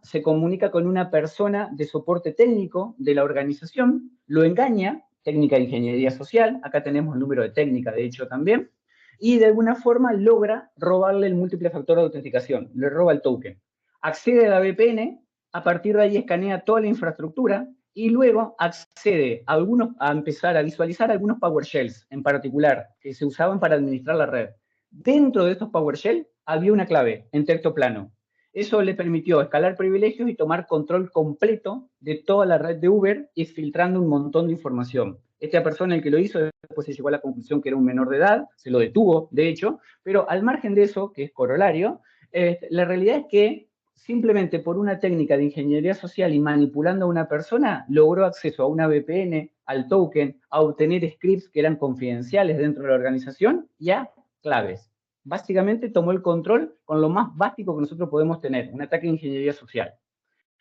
se comunica con una persona de soporte técnico de la organización, lo engaña, técnica de ingeniería social, acá tenemos el número de técnica, de hecho, también, y de alguna forma logra robarle el múltiple factor de autenticación, le roba el token. Accede a la VPN, a partir de ahí escanea toda la infraestructura, y luego accede a empezar a visualizar algunos PowerShells en particular que se usaban para administrar la red. Dentro de estos PowerShells había una clave en texto plano. Eso le permitió escalar privilegios y tomar control completo de toda la red de Uber y filtrando un montón de información. Esta persona, el que lo hizo, después se llegó a la conclusión que era un menor de edad, se lo detuvo, de hecho, pero al margen de eso, que es corolario, la realidad es que simplemente por una técnica de ingeniería social y manipulando a una persona, logró acceso a una VPN, al token, a obtener scripts que eran confidenciales dentro de la organización y a claves. Básicamente tomó el control con lo más básico que nosotros podemos tener, un ataque de ingeniería social.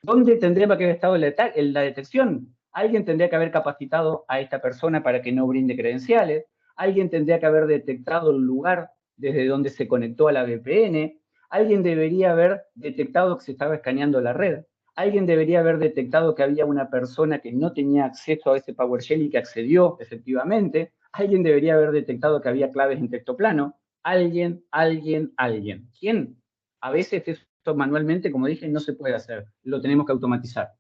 ¿Dónde tendría que haber estado la detección? Alguien tendría que haber capacitado a esta persona para que no brinde credenciales. alguien tendría que haber detectado el lugar desde donde se conectó a la VPN, alguien debería haber detectado que se estaba escaneando la red, alguien debería haber detectado que había una persona que no tenía acceso a ese PowerShell y que accedió efectivamente, alguien debería haber detectado que había claves en texto plano, alguien. ¿Quién? A veces esto manualmente, como dije, no se puede hacer, lo tenemos que automatizar.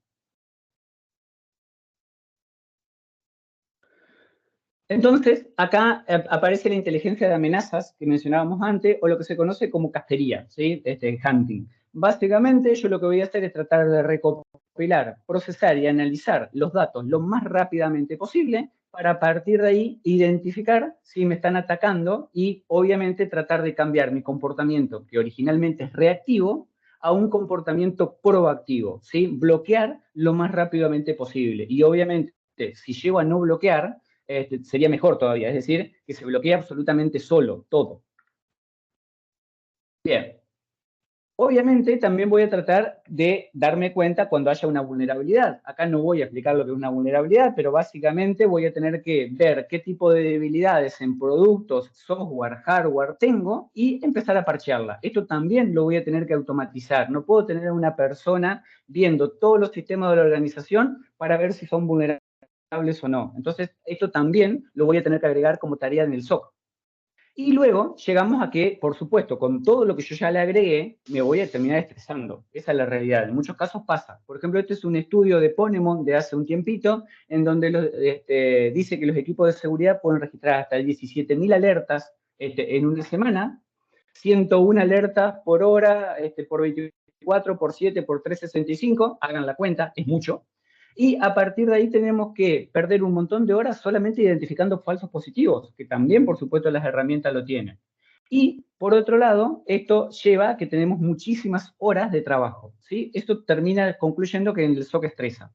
Entonces, acá aparece la inteligencia de amenazas que mencionábamos antes, o lo que se conoce como cacería, ¿sí? Hunting. Básicamente, yo lo que voy a hacer es tratar de recopilar, procesar y analizar los datos lo más rápidamente posible para a partir de ahí identificar si me están atacando y, obviamente, tratar de cambiar mi comportamiento, que originalmente es reactivo, a un comportamiento proactivo, ¿sí? Bloquear lo más rápidamente posible. Y, obviamente, si llego a no bloquear, sería mejor todavía, es decir, que se bloquee absolutamente solo, todo. Bien. Obviamente también voy a tratar de darme cuenta cuando haya una vulnerabilidad. Acá no voy a explicar lo que es una vulnerabilidad, pero básicamente voy a tener que ver qué tipo de debilidades en productos, software, hardware tengo y empezar a parchearla. Esto también lo voy a tener que automatizar. No puedo tener a una persona viendo todos los sistemas de la organización para ver si son vulnerables o no. Entonces, esto también lo voy a tener que agregar como tarea en el SOC. Y luego llegamos a que, por supuesto, con todo lo que yo ya le agregué, me voy a terminar estresando. Esa es la realidad. En muchos casos pasa. Por ejemplo, este es un estudio de Ponemon de hace un tiempito, en donde dice que los equipos de seguridad pueden registrar hasta 17.000 alertas en una semana, 101 alertas por hora, por 24, por 7, por 365, hagan la cuenta, es mucho. Y a partir de ahí tenemos que perder un montón de horas solamente identificando falsos positivos, que también, por supuesto, las herramientas lo tienen. Y, por otro lado, esto lleva a que tenemos muchísimas horas de trabajo, ¿sí? Esto termina concluyendo que el SOC estresa.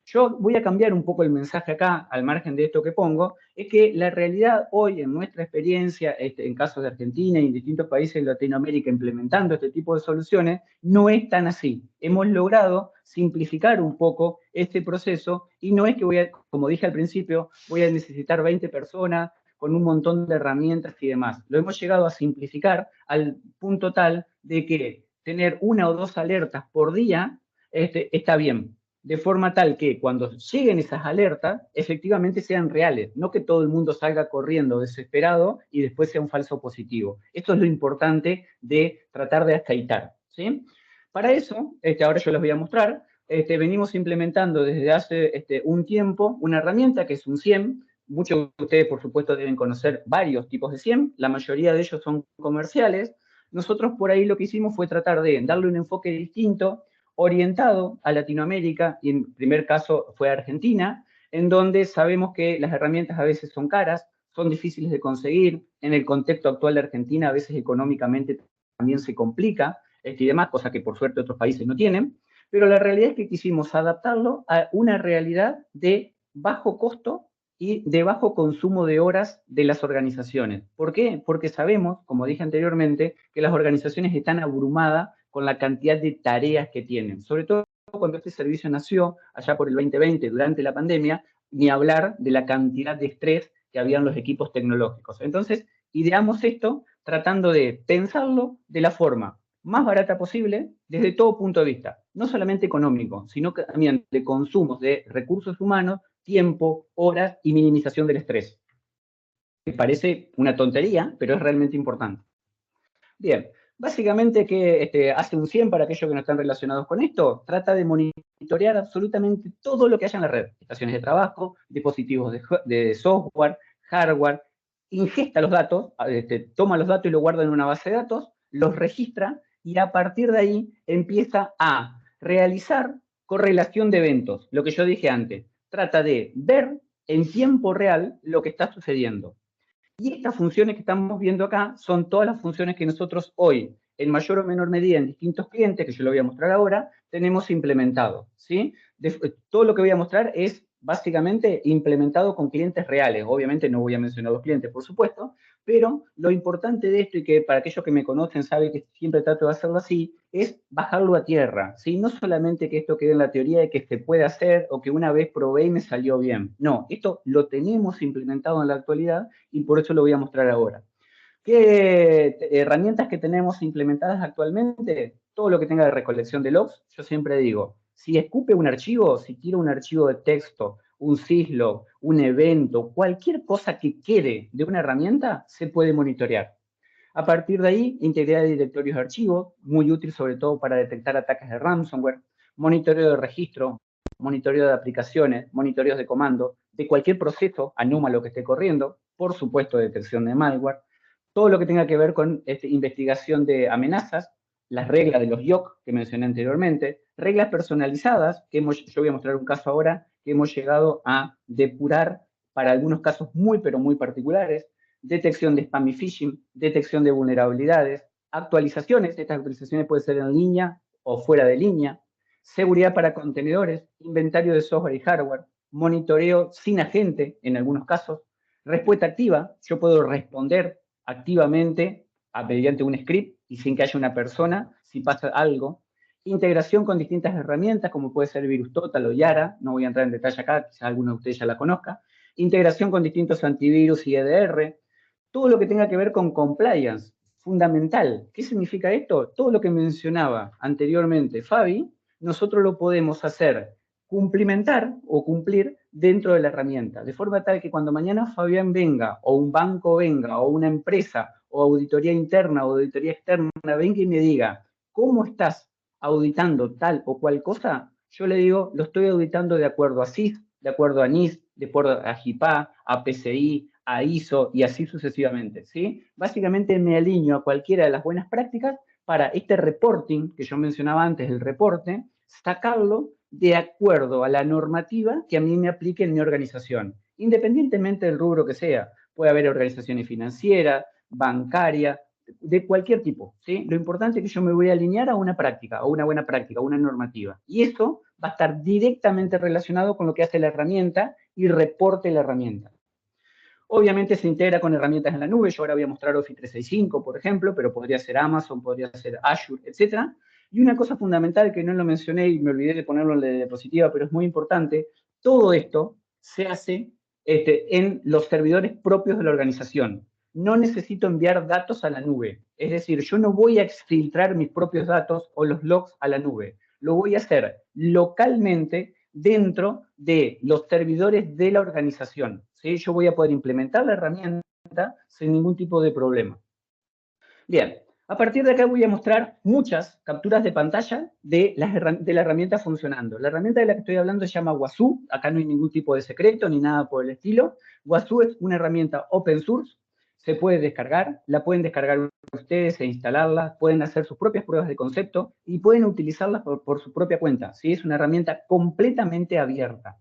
Yo voy a cambiar un poco el mensaje acá, al margen de esto que pongo, es que la realidad hoy, en nuestra experiencia, en casos de Argentina y en distintos países de Latinoamérica implementando este tipo de soluciones, no es tan así. Hemos logrado simplificar un poco este proceso y no es que como dije al principio, voy a necesitar 20 personas con un montón de herramientas y demás. Lo hemos llegado a simplificar al punto tal de que tener 1 o 2 alertas por día está bien, de forma tal que cuando lleguen esas alertas, efectivamente sean reales, no que todo el mundo salga corriendo desesperado y después sea un falso positivo. Esto es lo importante de tratar de aceitar, ¿sí? Para eso, ahora yo les voy a mostrar, venimos implementando desde hace un tiempo una herramienta que es un SIEM. Muchos de ustedes, por supuesto, deben conocer varios tipos de SIEM, la mayoría de ellos son comerciales. Nosotros por ahí lo que hicimos fue tratar de darle un enfoque distinto, orientado a Latinoamérica, y en primer caso fue a Argentina, en donde sabemos que las herramientas a veces son caras, son difíciles de conseguir, en el contexto actual de Argentina a veces económicamente también se complica, y demás, cosa que por suerte otros países no tienen, pero la realidad es que quisimos adaptarlo a una realidad de bajo costo y de bajo consumo de horas de las organizaciones. ¿Por qué? Porque sabemos, como dije anteriormente, que las organizaciones están abrumadas con la cantidad de tareas que tienen. Sobre todo cuando este servicio nació, allá por el 2020, durante la pandemia, ni hablar de la cantidad de estrés que habían los equipos tecnológicos. Entonces, ideamos esto tratando de pensarlo de la forma más barata posible desde todo punto de vista, no solamente económico, sino que también de consumos de recursos humanos, tiempo, horas y minimización del estrés. Me parece una tontería, pero es realmente importante. Bien, básicamente, ¿qué hace un SIEM para aquellos que no están relacionados con esto? Trata de monitorear absolutamente todo lo que haya en la red. Estaciones de trabajo, dispositivos de software, hardware, ingesta los datos, toma los datos y los guarda en una base de datos, los registra y a partir de ahí empieza a realizar correlación de eventos, lo que yo dije antes. Trata de ver en tiempo real lo que está sucediendo. Y estas funciones que estamos viendo acá son todas las funciones que nosotros hoy, en mayor o menor medida en distintos clientes, que yo lo voy a mostrar ahora, tenemos implementado, ¿sí? Todo lo que voy a mostrar es básicamente implementado con clientes reales. Obviamente no voy a mencionar los clientes, por supuesto, Pero lo importante de esto, y que para aquellos que me conocen saben que siempre trato de hacerlo así, es bajarlo a tierra, ¿sí? No solamente que esto quede en la teoría de que se puede hacer o que una vez probé y me salió bien. No, esto lo tenemos implementado en la actualidad y por eso lo voy a mostrar ahora. ¿Qué herramientas que tenemos implementadas actualmente? Todo lo que tenga de recolección de logs, yo siempre digo, si escupe un archivo, si tira un archivo de texto, un syslog, un evento, cualquier cosa que quede de una herramienta, se puede monitorear. A partir de ahí, integridad de directorios de archivos, muy útil sobre todo para detectar ataques de ransomware, monitoreo de registro, monitoreo de aplicaciones, monitoreos de comando, de cualquier proceso anómalo que esté corriendo, por supuesto detección de malware, todo lo que tenga que ver con investigación de amenazas, las reglas de los IOC que mencioné anteriormente, reglas personalizadas, que yo voy a mostrar un caso ahora, que hemos llegado a depurar para algunos casos muy, pero muy particulares, detección de spam y phishing, detección de vulnerabilidades, actualizaciones, estas actualizaciones pueden ser en línea o fuera de línea, seguridad para contenedores, inventario de software y hardware, monitoreo sin agente en algunos casos, respuesta activa, yo puedo responder activamente mediante un script y sin que haya una persona si pasa algo, integración con distintas herramientas como puede ser VirusTotal o Yara, no voy a entrar en detalle acá, quizás alguno de ustedes ya la conozca, integración con distintos antivirus y EDR, todo lo que tenga que ver con compliance, fundamental. ¿Qué significa esto? Todo lo que mencionaba anteriormente Fabi, nosotros lo podemos hacer cumplimentar o cumplir dentro de la herramienta, de forma tal que cuando mañana Fabián venga, o un banco venga, o una empresa, o auditoría interna o auditoría externa venga y me diga, ¿cómo estás auditando tal o cual cosa? Yo le digo, lo estoy auditando de acuerdo a CIS, de acuerdo a NIST, de acuerdo a GIPA, a PCI, a ISO y así sucesivamente, ¿sí? Básicamente me alineo a cualquiera de las buenas prácticas para este reporting, que yo mencionaba antes, el reporte, sacarlo de acuerdo a la normativa que a mí me aplique en mi organización, independientemente del rubro que sea. Puede haber organizaciones financieras, bancarias, de cualquier tipo, ¿sí? Lo importante es que yo me voy a alinear a una práctica, a una buena práctica, a una normativa. Y eso va a estar directamente relacionado con lo que hace la herramienta y reporte la herramienta. Obviamente se integra con herramientas en la nube. Yo ahora voy a mostrar Office 365, por ejemplo, pero podría ser Amazon, podría ser Azure, etc. Y una cosa fundamental que no lo mencioné y me olvidé de ponerlo en la diapositiva, pero es muy importante, todo esto se hace en los servidores propios de la organización. No necesito enviar datos a la nube. Es decir, yo no voy a exfiltrar mis propios datos o los logs a la nube. Lo voy a hacer localmente dentro de los servidores de la organización. ¿Sí? Yo voy a poder implementar la herramienta sin ningún tipo de problema. Bien, a partir de acá voy a mostrar muchas capturas de pantalla de la herramienta funcionando. La herramienta de la que estoy hablando se llama Wazuh. Acá no hay ningún tipo de secreto ni nada por el estilo. Wazuh es una herramienta open source. Se puede descargar, la pueden descargar ustedes e instalarla, pueden hacer sus propias pruebas de concepto y pueden utilizarlas por su propia cuenta. ¿Sí? Es una herramienta completamente abierta.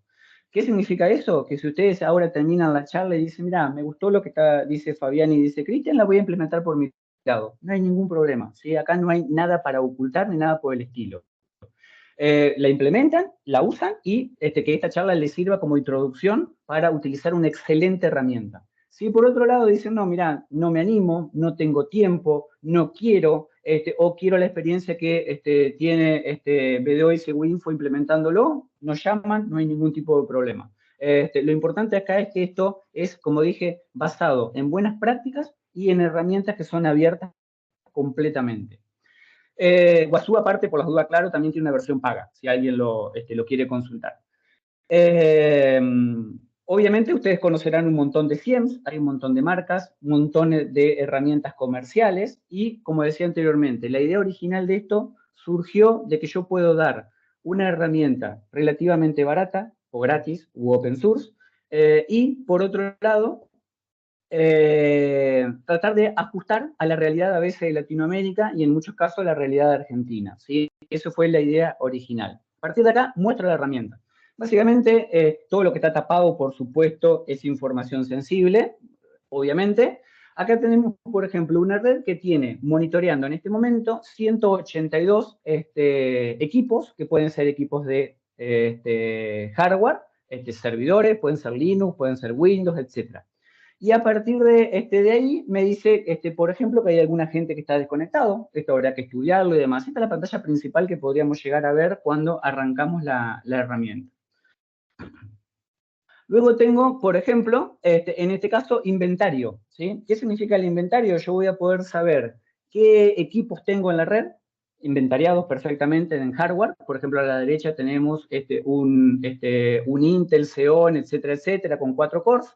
¿Qué significa eso? Que si ustedes ahora terminan la charla y dicen, mira, me gustó lo que dice Fabián y dice Cristian, la voy a implementar por mi lado. No hay ningún problema. ¿Sí? Acá no hay nada para ocultar ni nada por el estilo. La implementan, la usan y que esta charla les sirva como introducción para utilizar una excelente herramienta. Si por otro lado dicen, no, mira, no me animo, no tengo tiempo, no quiero, o quiero la experiencia que tiene BDO y Seguinfo implementándolo, nos llaman, no hay ningún tipo de problema. Lo importante acá es que esto es, como dije, basado en buenas prácticas y en herramientas que son abiertas completamente. Wazuh, aparte, por las dudas, claro, también tiene una versión paga, si alguien lo quiere consultar. Obviamente ustedes conocerán un montón de SIEMs, hay un montón de marcas, un montón de herramientas comerciales y, como decía anteriormente, la idea original de esto surgió de que yo puedo dar una herramienta relativamente barata o gratis u open source y, por otro lado, tratar de ajustar a la realidad a veces de Latinoamérica y en muchos casos a la realidad de Argentina. ¿Sí? Eso fue la idea original. A partir de acá, muestro la herramienta. Básicamente, todo lo que está tapado, por supuesto, es información sensible, obviamente. Acá tenemos, por ejemplo, una red que tiene monitoreando en este momento 182 equipos, que pueden ser equipos de hardware, servidores, pueden ser Linux, pueden ser Windows, etc. Y a partir de ahí me dice, por ejemplo, que hay alguna gente que está desconectado, esto habrá que estudiarlo y demás. Esta es la pantalla principal que podríamos llegar a ver cuando arrancamos la herramienta. Luego tengo, por ejemplo, en este caso, inventario, ¿sí? ¿Qué significa el inventario? Yo voy a poder saber qué equipos tengo en la red, inventariados perfectamente en hardware. Por ejemplo, a la derecha tenemos un Intel Xeon, etcétera, etcétera, con 4 cores,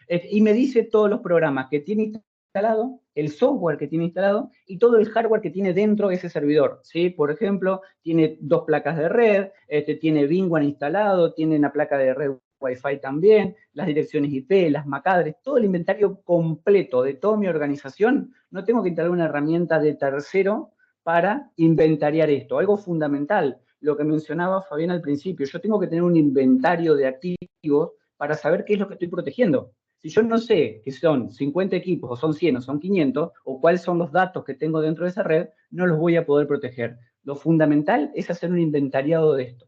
y me dice todos los programas que tiene instalado, el software que tiene instalado, y todo el hardware que tiene dentro de ese servidor, ¿sí? Por ejemplo, tiene 2 placas de red, tiene VIN-1 instalado, tiene una placa de red Wi-Fi también, las direcciones IP, las MAC address, todo el inventario completo de toda mi organización. No tengo que instalar una herramienta de tercero para inventariar esto. Algo fundamental, lo que mencionaba Fabián al principio, yo tengo que tener un inventario de activos para saber qué es lo que estoy protegiendo. Si yo no sé que son 50 equipos, o son 100, o son 500, o cuáles son los datos que tengo dentro de esa red, no los voy a poder proteger. Lo fundamental es hacer un inventariado de esto.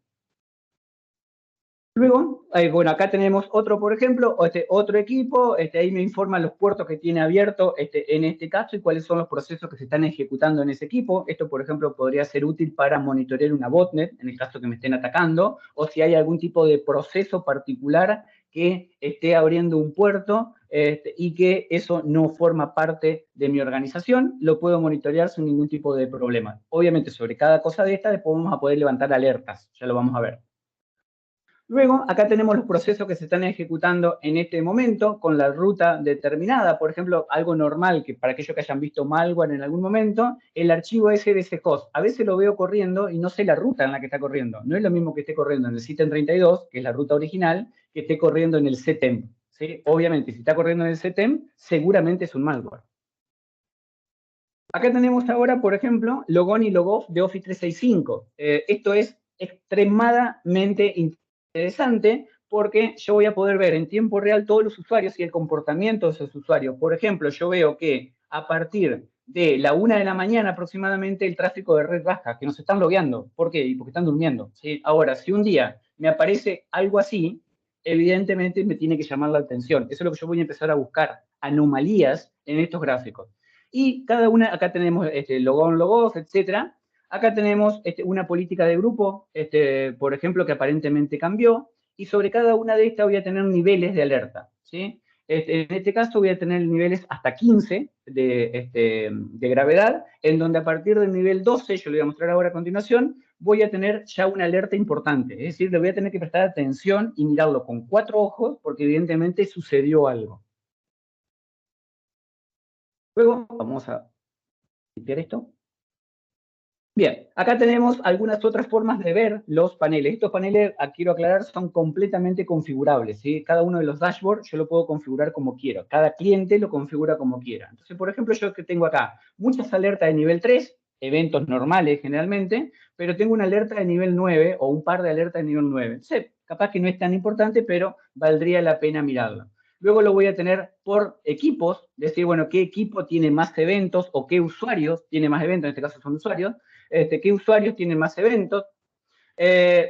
Luego, bueno, acá tenemos otro, por ejemplo, otro equipo, ahí me informa los puertos que tiene abierto en este caso y cuáles son los procesos que se están ejecutando en ese equipo. Esto, por ejemplo, podría ser útil para monitorear una botnet, en el caso que me estén atacando, o si hay algún tipo de proceso particular que esté abriendo un puerto y que eso no forma parte de mi organización, lo puedo monitorear sin ningún tipo de problema. Obviamente, sobre cada cosa de esta, después vamos a poder levantar alertas, ya lo vamos a ver. Luego, acá tenemos los procesos que se están ejecutando en este momento con la ruta determinada. Por ejemplo, algo normal, que para aquellos que hayan visto malware en algún momento, el archivo sdchost. A veces lo veo corriendo y no sé la ruta en la que está corriendo. No es lo mismo que esté corriendo en el system32, que es la ruta original, que esté corriendo en el ctemp, ¿sí? Obviamente, si está corriendo en el ctemp, seguramente es un malware. Acá tenemos ahora, por ejemplo, logon y logoff de Office 365. Esto es extremadamente interesante porque yo voy a poder ver en tiempo real todos los usuarios y el comportamiento de esos usuarios. Por ejemplo, yo veo que a partir de la 1 de la mañana aproximadamente el tráfico de red baja, que nos están logueando. ¿Por qué? Porque están durmiendo, ¿sí? Ahora, si un día me aparece algo así, evidentemente me tiene que llamar la atención. Eso es lo que yo voy a empezar a buscar, anomalías en estos gráficos. Y cada una, acá tenemos logon, logoff, etcétera. Acá tenemos una política de grupo, por ejemplo, que aparentemente cambió, y sobre cada una de estas voy a tener niveles de alerta, ¿sí? En este caso voy a tener niveles hasta 15 de gravedad, en donde a partir del nivel 12, yo le voy a mostrar ahora a continuación, voy a tener ya una alerta importante, es decir, le voy a tener que prestar atención y mirarlo con 4 ojos, porque evidentemente sucedió algo. Luego, vamos a limpiar esto. Bien, acá tenemos algunas otras formas de ver los paneles. Estos paneles, quiero aclarar, son completamente configurables, ¿sí? Cada uno de los dashboards yo lo puedo configurar como quiero. Cada cliente lo configura como quiera. Entonces, por ejemplo, yo que tengo acá muchas alertas de nivel 3, eventos normales generalmente, pero tengo una alerta de nivel 9 o un par de alertas de nivel 9. Entonces, capaz que no es tan importante, pero valdría la pena mirarlo. Luego lo voy a tener por equipos, decir, bueno, qué equipo tiene más eventos o qué usuarios tiene más eventos, en este caso son usuarios, qué usuarios tienen más eventos.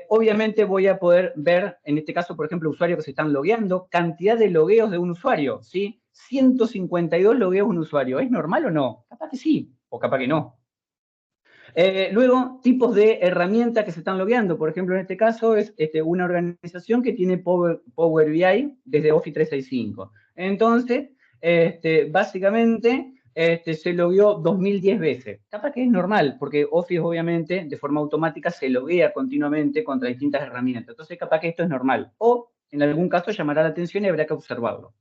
Obviamente voy a poder ver, en este caso, por ejemplo, usuarios que se están logueando, cantidad de logueos de un usuario, ¿sí? 152 logueos de un usuario. ¿Es normal o no? Capaz que sí, o capaz que no. Luego, tipos de herramientas que se están logueando. Por ejemplo, en este caso es una organización que tiene Power BI desde Office 365. Entonces, básicamente, se logueó 2010 veces. Capaz que es normal, porque Office obviamente de forma automática se loguea continuamente contra distintas herramientas. Entonces, capaz que esto es normal. O, en algún caso, llamará la atención y habrá que observarlo.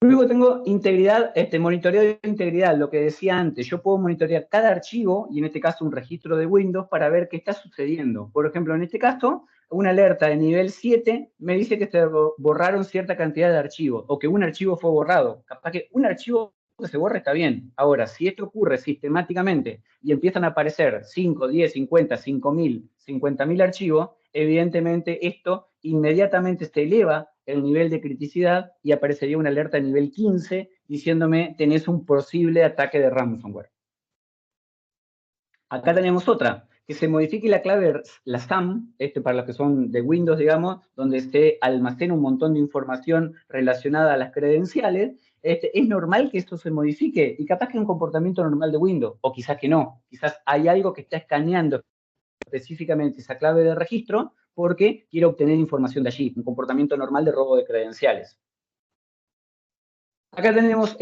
Luego tengo integridad, monitoreo de integridad, lo que decía antes. Yo puedo monitorear cada archivo, y en este caso un registro de Windows, para ver qué está sucediendo. Por ejemplo, en este caso, una alerta de nivel 7 me dice que se borraron cierta cantidad de archivos, o que un archivo fue borrado. Capaz que un archivo que se borre está bien. Ahora, si esto ocurre sistemáticamente y empiezan a aparecer 5, 10, 50, 5.000, 50.000 archivos, evidentemente esto inmediatamente se eleva el nivel de criticidad y aparecería una alerta de nivel 15 diciéndome tenés un posible ataque de ransomware. Acá tenemos otra. que se modifique la clave, la SAM, para los que son de Windows, digamos, donde se almacena un montón de información relacionada a las credenciales, es normal que esto se modifique, y capaz que es un comportamiento normal de Windows, o quizás que no, quizás hay algo que está escaneando específicamente esa clave de registro porque quiere obtener información de allí, un comportamiento normal de robo de credenciales. Acá tenemos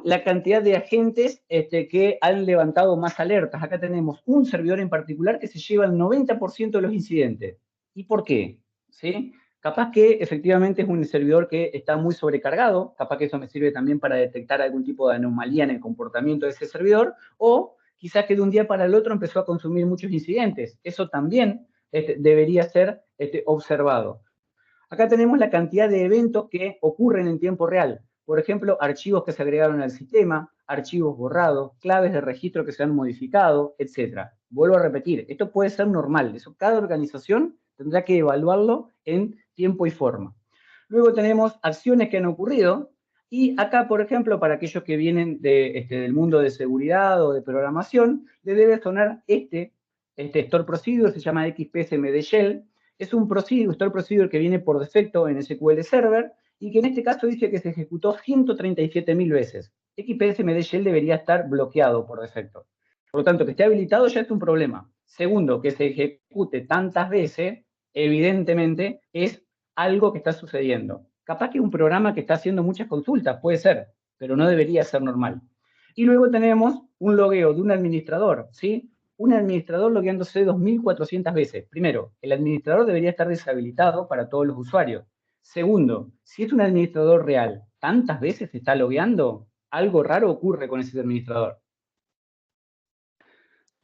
la cantidad de agentes que han levantado más alertas. Acá tenemos un servidor en particular que se lleva el 90% de los incidentes. ¿Y por qué? ¿Sí? Capaz que efectivamente es un servidor que está muy sobrecargado, capaz que eso me sirve también para detectar algún tipo de anomalía en el comportamiento de ese servidor, o quizás que de un día para el otro empezó a consumir muchos incidentes. Eso también debería ser observado. Acá tenemos la cantidad de eventos que ocurren en tiempo real. Por ejemplo, archivos que se agregaron al sistema, archivos borrados, claves de registro que se han modificado, etc. Vuelvo a repetir, esto puede ser normal. Eso, cada organización tendrá que evaluarlo en tiempo y forma. Luego tenemos acciones que han ocurrido. Y acá, por ejemplo, para aquellos que vienen del mundo de seguridad o de programación, les debe sonar este store procedure, se llama XPSMD Shell. Es un store procedure que viene por defecto en SQL Server y que en este caso dice que se ejecutó 137.000 veces. XPSMD Shell debería estar bloqueado por defecto. Por lo tanto, que esté habilitado ya es un problema. Segundo, que se ejecute tantas veces, evidentemente, es algo que está sucediendo. Capaz que un programa que está haciendo muchas consultas, puede ser, pero no debería ser normal. Y luego tenemos un logueo de un administrador, ¿sí? Un administrador logueándose 2.400 veces. Primero, el administrador debería estar deshabilitado para todos los usuarios. Segundo, si es un administrador real, ¿tantas veces se está logueando? Algo raro ocurre con ese administrador.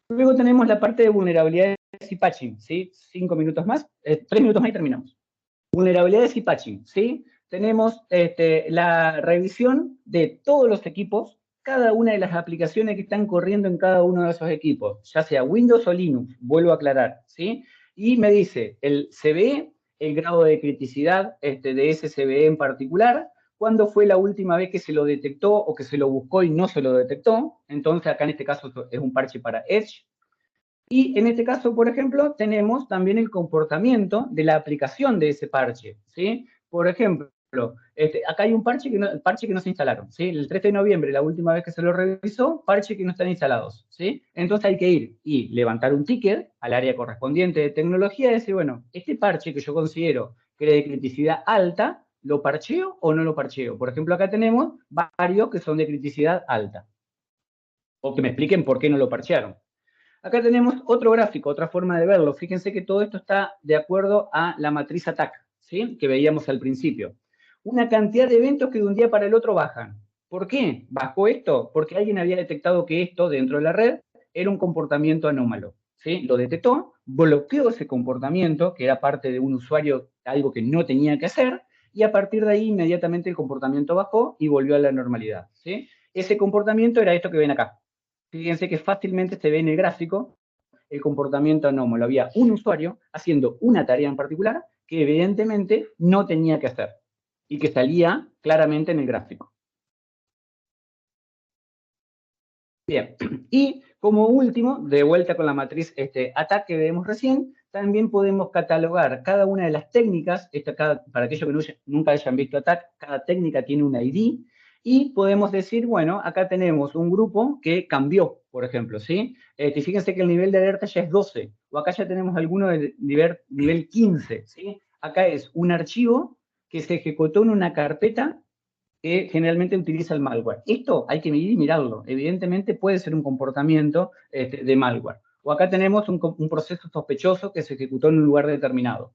Luego tenemos la parte de vulnerabilidades y patching, ¿sí? 5 minutos más, 3 minutos más y terminamos. Vulnerabilidades y patching, ¿sí? Tenemos la revisión de todos los equipos, cada una de las aplicaciones que están corriendo en cada uno de esos equipos, ya sea Windows o Linux, vuelvo a aclarar, ¿sí? Y me dice el CVE, el grado de criticidad de ese CVE en particular, cuándo fue la última vez que se lo detectó o que se lo buscó y no se lo detectó. Entonces, acá en este caso es un parche para Edge. Y en este caso, por ejemplo, tenemos también el comportamiento de la aplicación de ese parche, ¿sí? Por ejemplo, acá hay un parche que no se instalaron, ¿sí? El 13 de noviembre, la última vez que se lo revisó, parche que no están instalados, ¿sí? Entonces hay que ir y levantar un ticket al área correspondiente de tecnología y decir, bueno, este parche que yo considero que es de criticidad alta, ¿lo parcheo o no lo parcheo? Por ejemplo, acá tenemos varios que son de criticidad alta. O que me expliquen por qué no lo parchearon. Acá tenemos otro gráfico, otra forma de verlo. Fíjense que todo esto está de acuerdo a la matriz ATT&CK, ¿sí? Que veíamos al principio. Una cantidad de eventos que de un día para el otro bajan. ¿Por qué bajó esto? Porque alguien había detectado que esto dentro de la red era un comportamiento anómalo, ¿sí? Lo detectó, bloqueó ese comportamiento, que era parte de un usuario, algo que no tenía que hacer, y a partir de ahí inmediatamente el comportamiento bajó y volvió a la normalidad, ¿sí? Ese comportamiento era esto que ven acá. Fíjense que fácilmente se ve en el gráfico el comportamiento anómalo. Había un usuario haciendo una tarea en particular que evidentemente no tenía que hacer y que salía claramente en el gráfico. Bien, y como último, de vuelta con la matriz ATT&CK que vemos recién, también podemos catalogar cada una de las técnicas, para aquellos que nunca hayan visto ATT&CK, cada técnica tiene un ID, y podemos decir, bueno, acá tenemos un grupo que cambió, por ejemplo, ¿sí? Fíjense que el nivel de alerta ya es 12, o acá ya tenemos alguno de nivel 15, ¿sí? Acá es un archivo que se ejecutó en una carpeta que generalmente utiliza el malware. Esto hay que medir y mirarlo. Evidentemente puede ser un comportamiento de malware. O acá tenemos un proceso sospechoso que se ejecutó en un lugar determinado.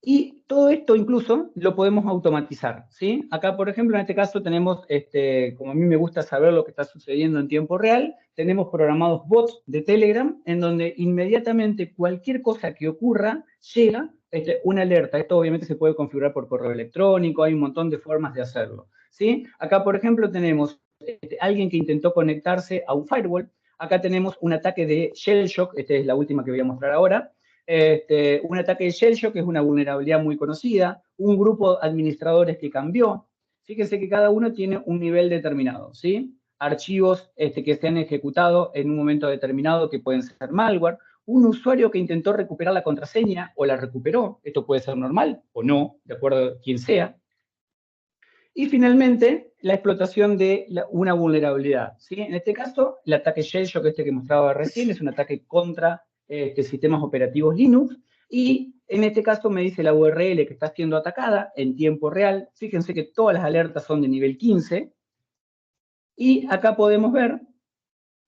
Y todo esto incluso lo podemos automatizar, ¿sí? Acá, por ejemplo, en este caso tenemos, como a mí me gusta saber lo que está sucediendo en tiempo real, tenemos programados bots de Telegram en donde inmediatamente cualquier cosa que ocurra llega una alerta. Esto obviamente se puede configurar por correo electrónico, hay un montón de formas de hacerlo, ¿sí? Acá, por ejemplo, tenemos alguien que intentó conectarse a un firewall. Acá tenemos un ataque de shell shock, esta es la última que voy a mostrar ahora. Un ataque de shell shock, que es una vulnerabilidad muy conocida, un grupo de administradores que cambió. Fíjense que cada uno tiene un nivel determinado, ¿sí? archivos que se han ejecutado en un momento determinado que pueden ser malware, un usuario que intentó recuperar la contraseña o la recuperó, esto puede ser normal o no, de acuerdo a quién sea. Y finalmente, la explotación de una vulnerabilidad, ¿sí? En este caso, el ataque Shellshock, que mostraba recién, es un ataque contra sistemas operativos Linux, y en este caso me dice la URL que está siendo atacada en tiempo real. Fíjense que todas las alertas son de nivel 15, y acá podemos ver,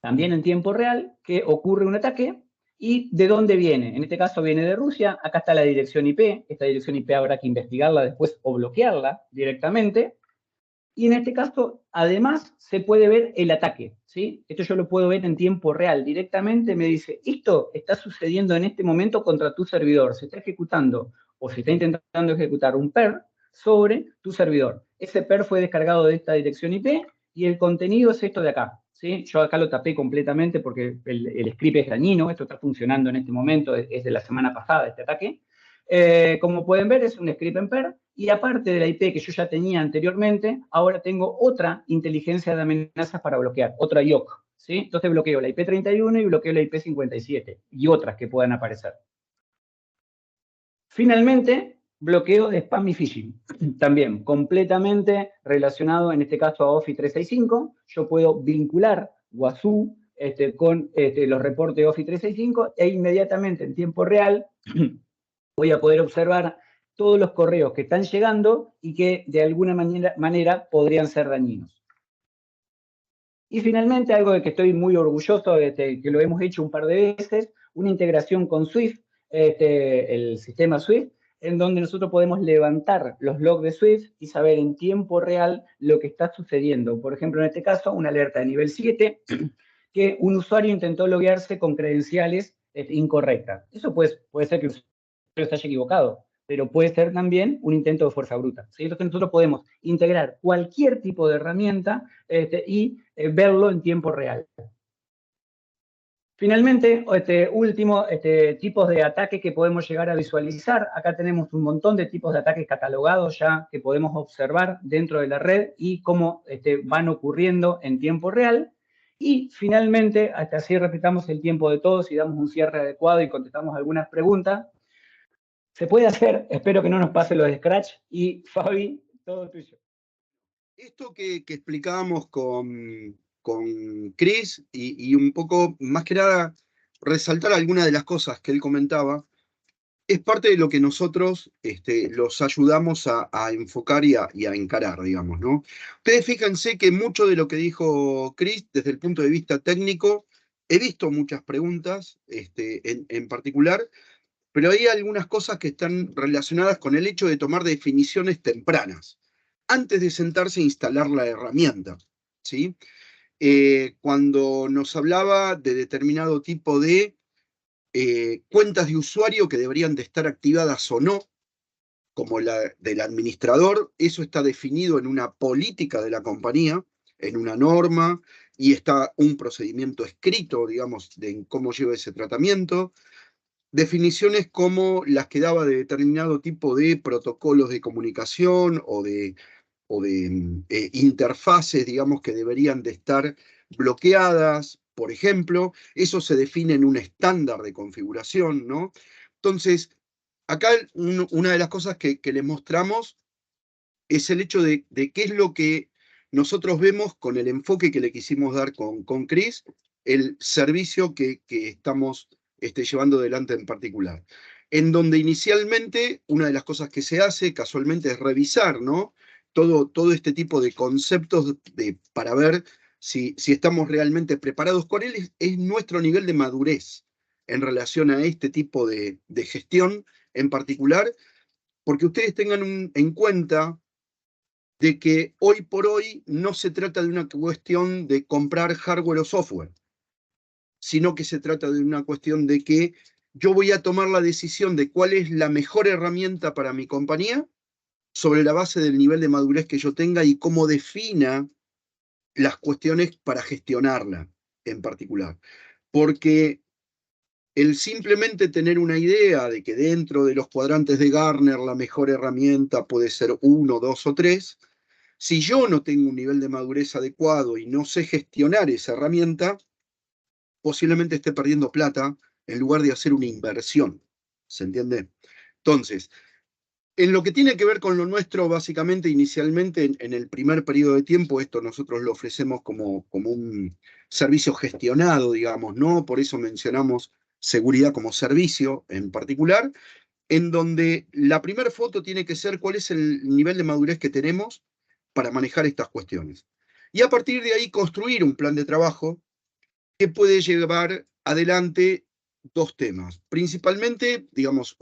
también en tiempo real, que ocurre un ataque, y de dónde viene. En este caso viene de Rusia, acá está la dirección IP, esta dirección IP habrá que investigarla después o bloquearla directamente, y en este caso, además, se puede ver el ataque, ¿sí? Esto yo lo puedo ver en tiempo real. Directamente me dice, esto está sucediendo en este momento contra tu servidor. Se está ejecutando o se está intentando ejecutar un PER sobre tu servidor. Ese PER fue descargado de esta dirección IP y el contenido es esto de acá, ¿sí? Yo acá lo tapé completamente porque el script es dañino. Esto está funcionando en este momento, es de la semana pasada este ataque. Como pueden ver, es un script en PER, y aparte de la IP que yo ya tenía anteriormente, ahora tengo otra inteligencia de amenazas para bloquear, otra IOC, ¿sí? Entonces bloqueo la IP 31 y bloqueo la IP 57 y otras que puedan aparecer. Finalmente, bloqueo de spam y phishing, también completamente relacionado, en este caso a Office 365. Yo puedo vincular Wazoo con los reportes de Office 365 e inmediatamente en tiempo real voy a poder observar todos los correos que están llegando y que de alguna manera podrían ser dañinos. Y finalmente, algo de que estoy muy orgulloso, que lo hemos hecho un par de veces, una integración con Swift, el sistema Swift, en donde nosotros podemos levantar los logs de Swift y saber en tiempo real lo que está sucediendo. Por ejemplo, en este caso, una alerta de nivel 7, que un usuario intentó loguearse con credenciales incorrectas. Eso puede ser que se haya equivocado, pero puede ser también un intento de fuerza bruta, ¿sí? Entonces nosotros podemos integrar cualquier tipo de herramienta y verlo en tiempo real. Finalmente, último, tipos de ataques que podemos llegar a visualizar. Acá tenemos un montón de tipos de ataques catalogados ya que podemos observar dentro de la red y cómo van ocurriendo en tiempo real. Y finalmente, hasta así respetamos el tiempo de todos y damos un cierre adecuado y contestamos algunas preguntas. Se puede hacer, espero que no nos pase lo de Scratch, y Fabi, todo tuyo. Esto que explicábamos con Chris y un poco, más que nada, resaltar algunas de las cosas que él comentaba, es parte de lo que nosotros los ayudamos a enfocar y a encarar, digamos, ¿no? Ustedes fíjense que mucho de lo que dijo Chris, desde el punto de vista técnico, he visto muchas preguntas en particular, pero hay algunas cosas que están relacionadas con el hecho de tomar definiciones tempranas, antes de sentarse a instalar la herramienta, ¿sí? Cuando nos hablaba de determinado tipo de cuentas de usuario que deberían de estar activadas o no, como la del administrador, eso está definido en una política de la compañía, en una norma, y está un procedimiento escrito, digamos, de cómo lleva ese tratamiento. Definiciones como las que daba de determinado tipo de protocolos de comunicación o de interfaces, digamos, que deberían de estar bloqueadas, por ejemplo. Eso se define en un estándar de configuración, ¿no? Entonces, acá una de las cosas que les mostramos es el hecho de qué es lo que nosotros vemos con el enfoque que le quisimos dar con Chris, el servicio que estamos llevando adelante en particular. En donde inicialmente una de las cosas que se hace casualmente es revisar, ¿no? Todo este tipo de conceptos para ver si estamos realmente preparados. Con él es nuestro nivel de madurez en relación a este tipo de gestión en particular, porque ustedes tengan en cuenta de que hoy por hoy no se trata de una cuestión de comprar hardware o software, sino que se trata de una cuestión de que yo voy a tomar la decisión de cuál es la mejor herramienta para mi compañía sobre la base del nivel de madurez que yo tenga y cómo defina las cuestiones para gestionarla en particular. Porque el simplemente tener una idea de que dentro de los cuadrantes de Gartner la mejor herramienta puede ser 1, 2 o 3, Si yo no tengo un nivel de madurez adecuado y no sé gestionar esa herramienta, posiblemente esté perdiendo plata en lugar de hacer una inversión. ¿Se entiende? Entonces, en lo que tiene que ver con lo nuestro, básicamente, inicialmente, en el primer periodo de tiempo, esto nosotros lo ofrecemos como un servicio gestionado, digamos, ¿no? Por eso mencionamos seguridad como servicio en particular, en donde la primera foto tiene que ser cuál es el nivel de madurez que tenemos para manejar estas cuestiones. Y a partir de ahí construir un plan de trabajo que puede llevar adelante dos temas, principalmente, digamos,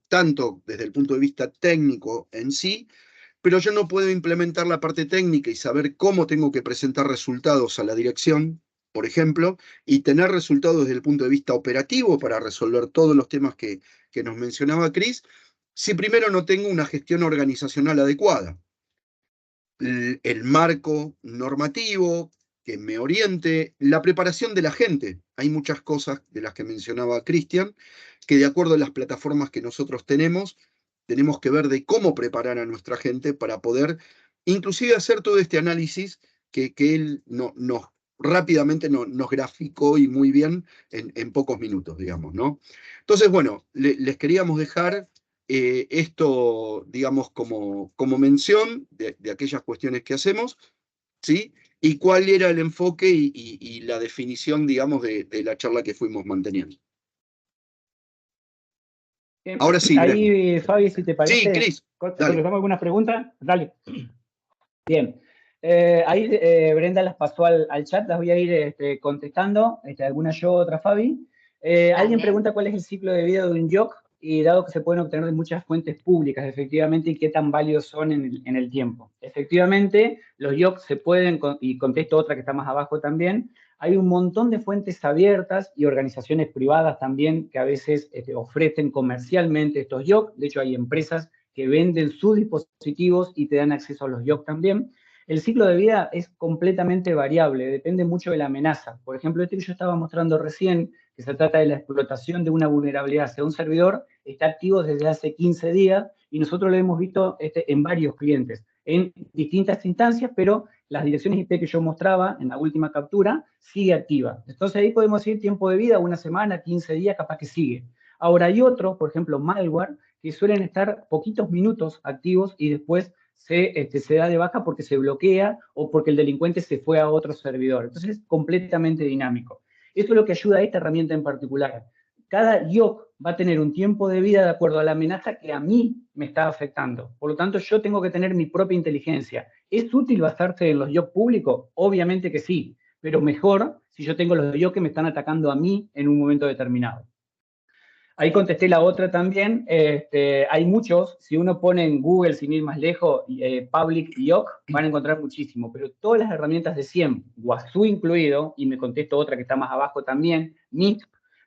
tanto desde el punto de vista técnico en sí, pero yo no puedo implementar la parte técnica y saber cómo tengo que presentar resultados a la dirección, por ejemplo, y tener resultados desde el punto de vista operativo para resolver todos los temas que nos mencionaba Cris, si primero no tengo una gestión organizacional adecuada. El marco normativo que me oriente, la preparación de la gente. Hay muchas cosas de las que mencionaba Cristian, que de acuerdo a las plataformas que nosotros tenemos que ver de cómo preparar a nuestra gente para poder inclusive hacer todo este análisis que él rápidamente nos graficó y muy bien en pocos minutos, digamos, ¿no? Entonces, bueno, les queríamos dejar esto, digamos, como mención de aquellas cuestiones que hacemos, ¿sí? Y cuál era el enfoque y la definición, digamos, de la charla que fuimos manteniendo. Ahora sí, ahí, Fabi, si te parece. Sí, Cris, ¿Contestamos algunas preguntas? Dale. Bien. Ahí Brenda las pasó al chat, las voy a ir contestando, algunas yo, otras Fabi. Alguien pregunta cuál es el ciclo de vida de un YOC, y dado que se pueden obtener de muchas fuentes públicas, efectivamente, y qué tan válidos son en el tiempo. Efectivamente, los YOC se pueden, y contesto otra que está más abajo también, hay un montón de fuentes abiertas y organizaciones privadas también que a veces ofrecen comercialmente estos YOC. De hecho, hay empresas que venden sus dispositivos y te dan acceso a los YOC también. El ciclo de vida es completamente variable, depende mucho de la amenaza. Por ejemplo, este que yo estaba mostrando recién, que se trata de la explotación de una vulnerabilidad hacia un servidor, está activo desde hace 15 días y nosotros lo hemos visto en varios clientes, en distintas instancias, pero las direcciones IP que yo mostraba en la última captura sigue activa. Entonces ahí podemos decir tiempo de vida, una semana, 15 días, capaz que sigue. Ahora hay otros, por ejemplo, malware, que suelen estar poquitos minutos activos y después se da de baja porque se bloquea o porque el delincuente se fue a otro servidor. Entonces es completamente dinámico. Esto es lo que ayuda a esta herramienta en particular. Cada YOC va a tener un tiempo de vida de acuerdo a la amenaza que a mí me está afectando. Por lo tanto, yo tengo que tener mi propia inteligencia. ¿Es útil basarse en los YOC públicos? Obviamente que sí, pero mejor si yo tengo los YOC que me están atacando a mí en un momento determinado. Ahí contesté la otra también. Hay muchos, si uno pone en Google, sin ir más lejos, Public YOC, van a encontrar muchísimo, pero todas las herramientas de SIEM, WASU incluido, y me contesto otra que está más abajo también, MIT,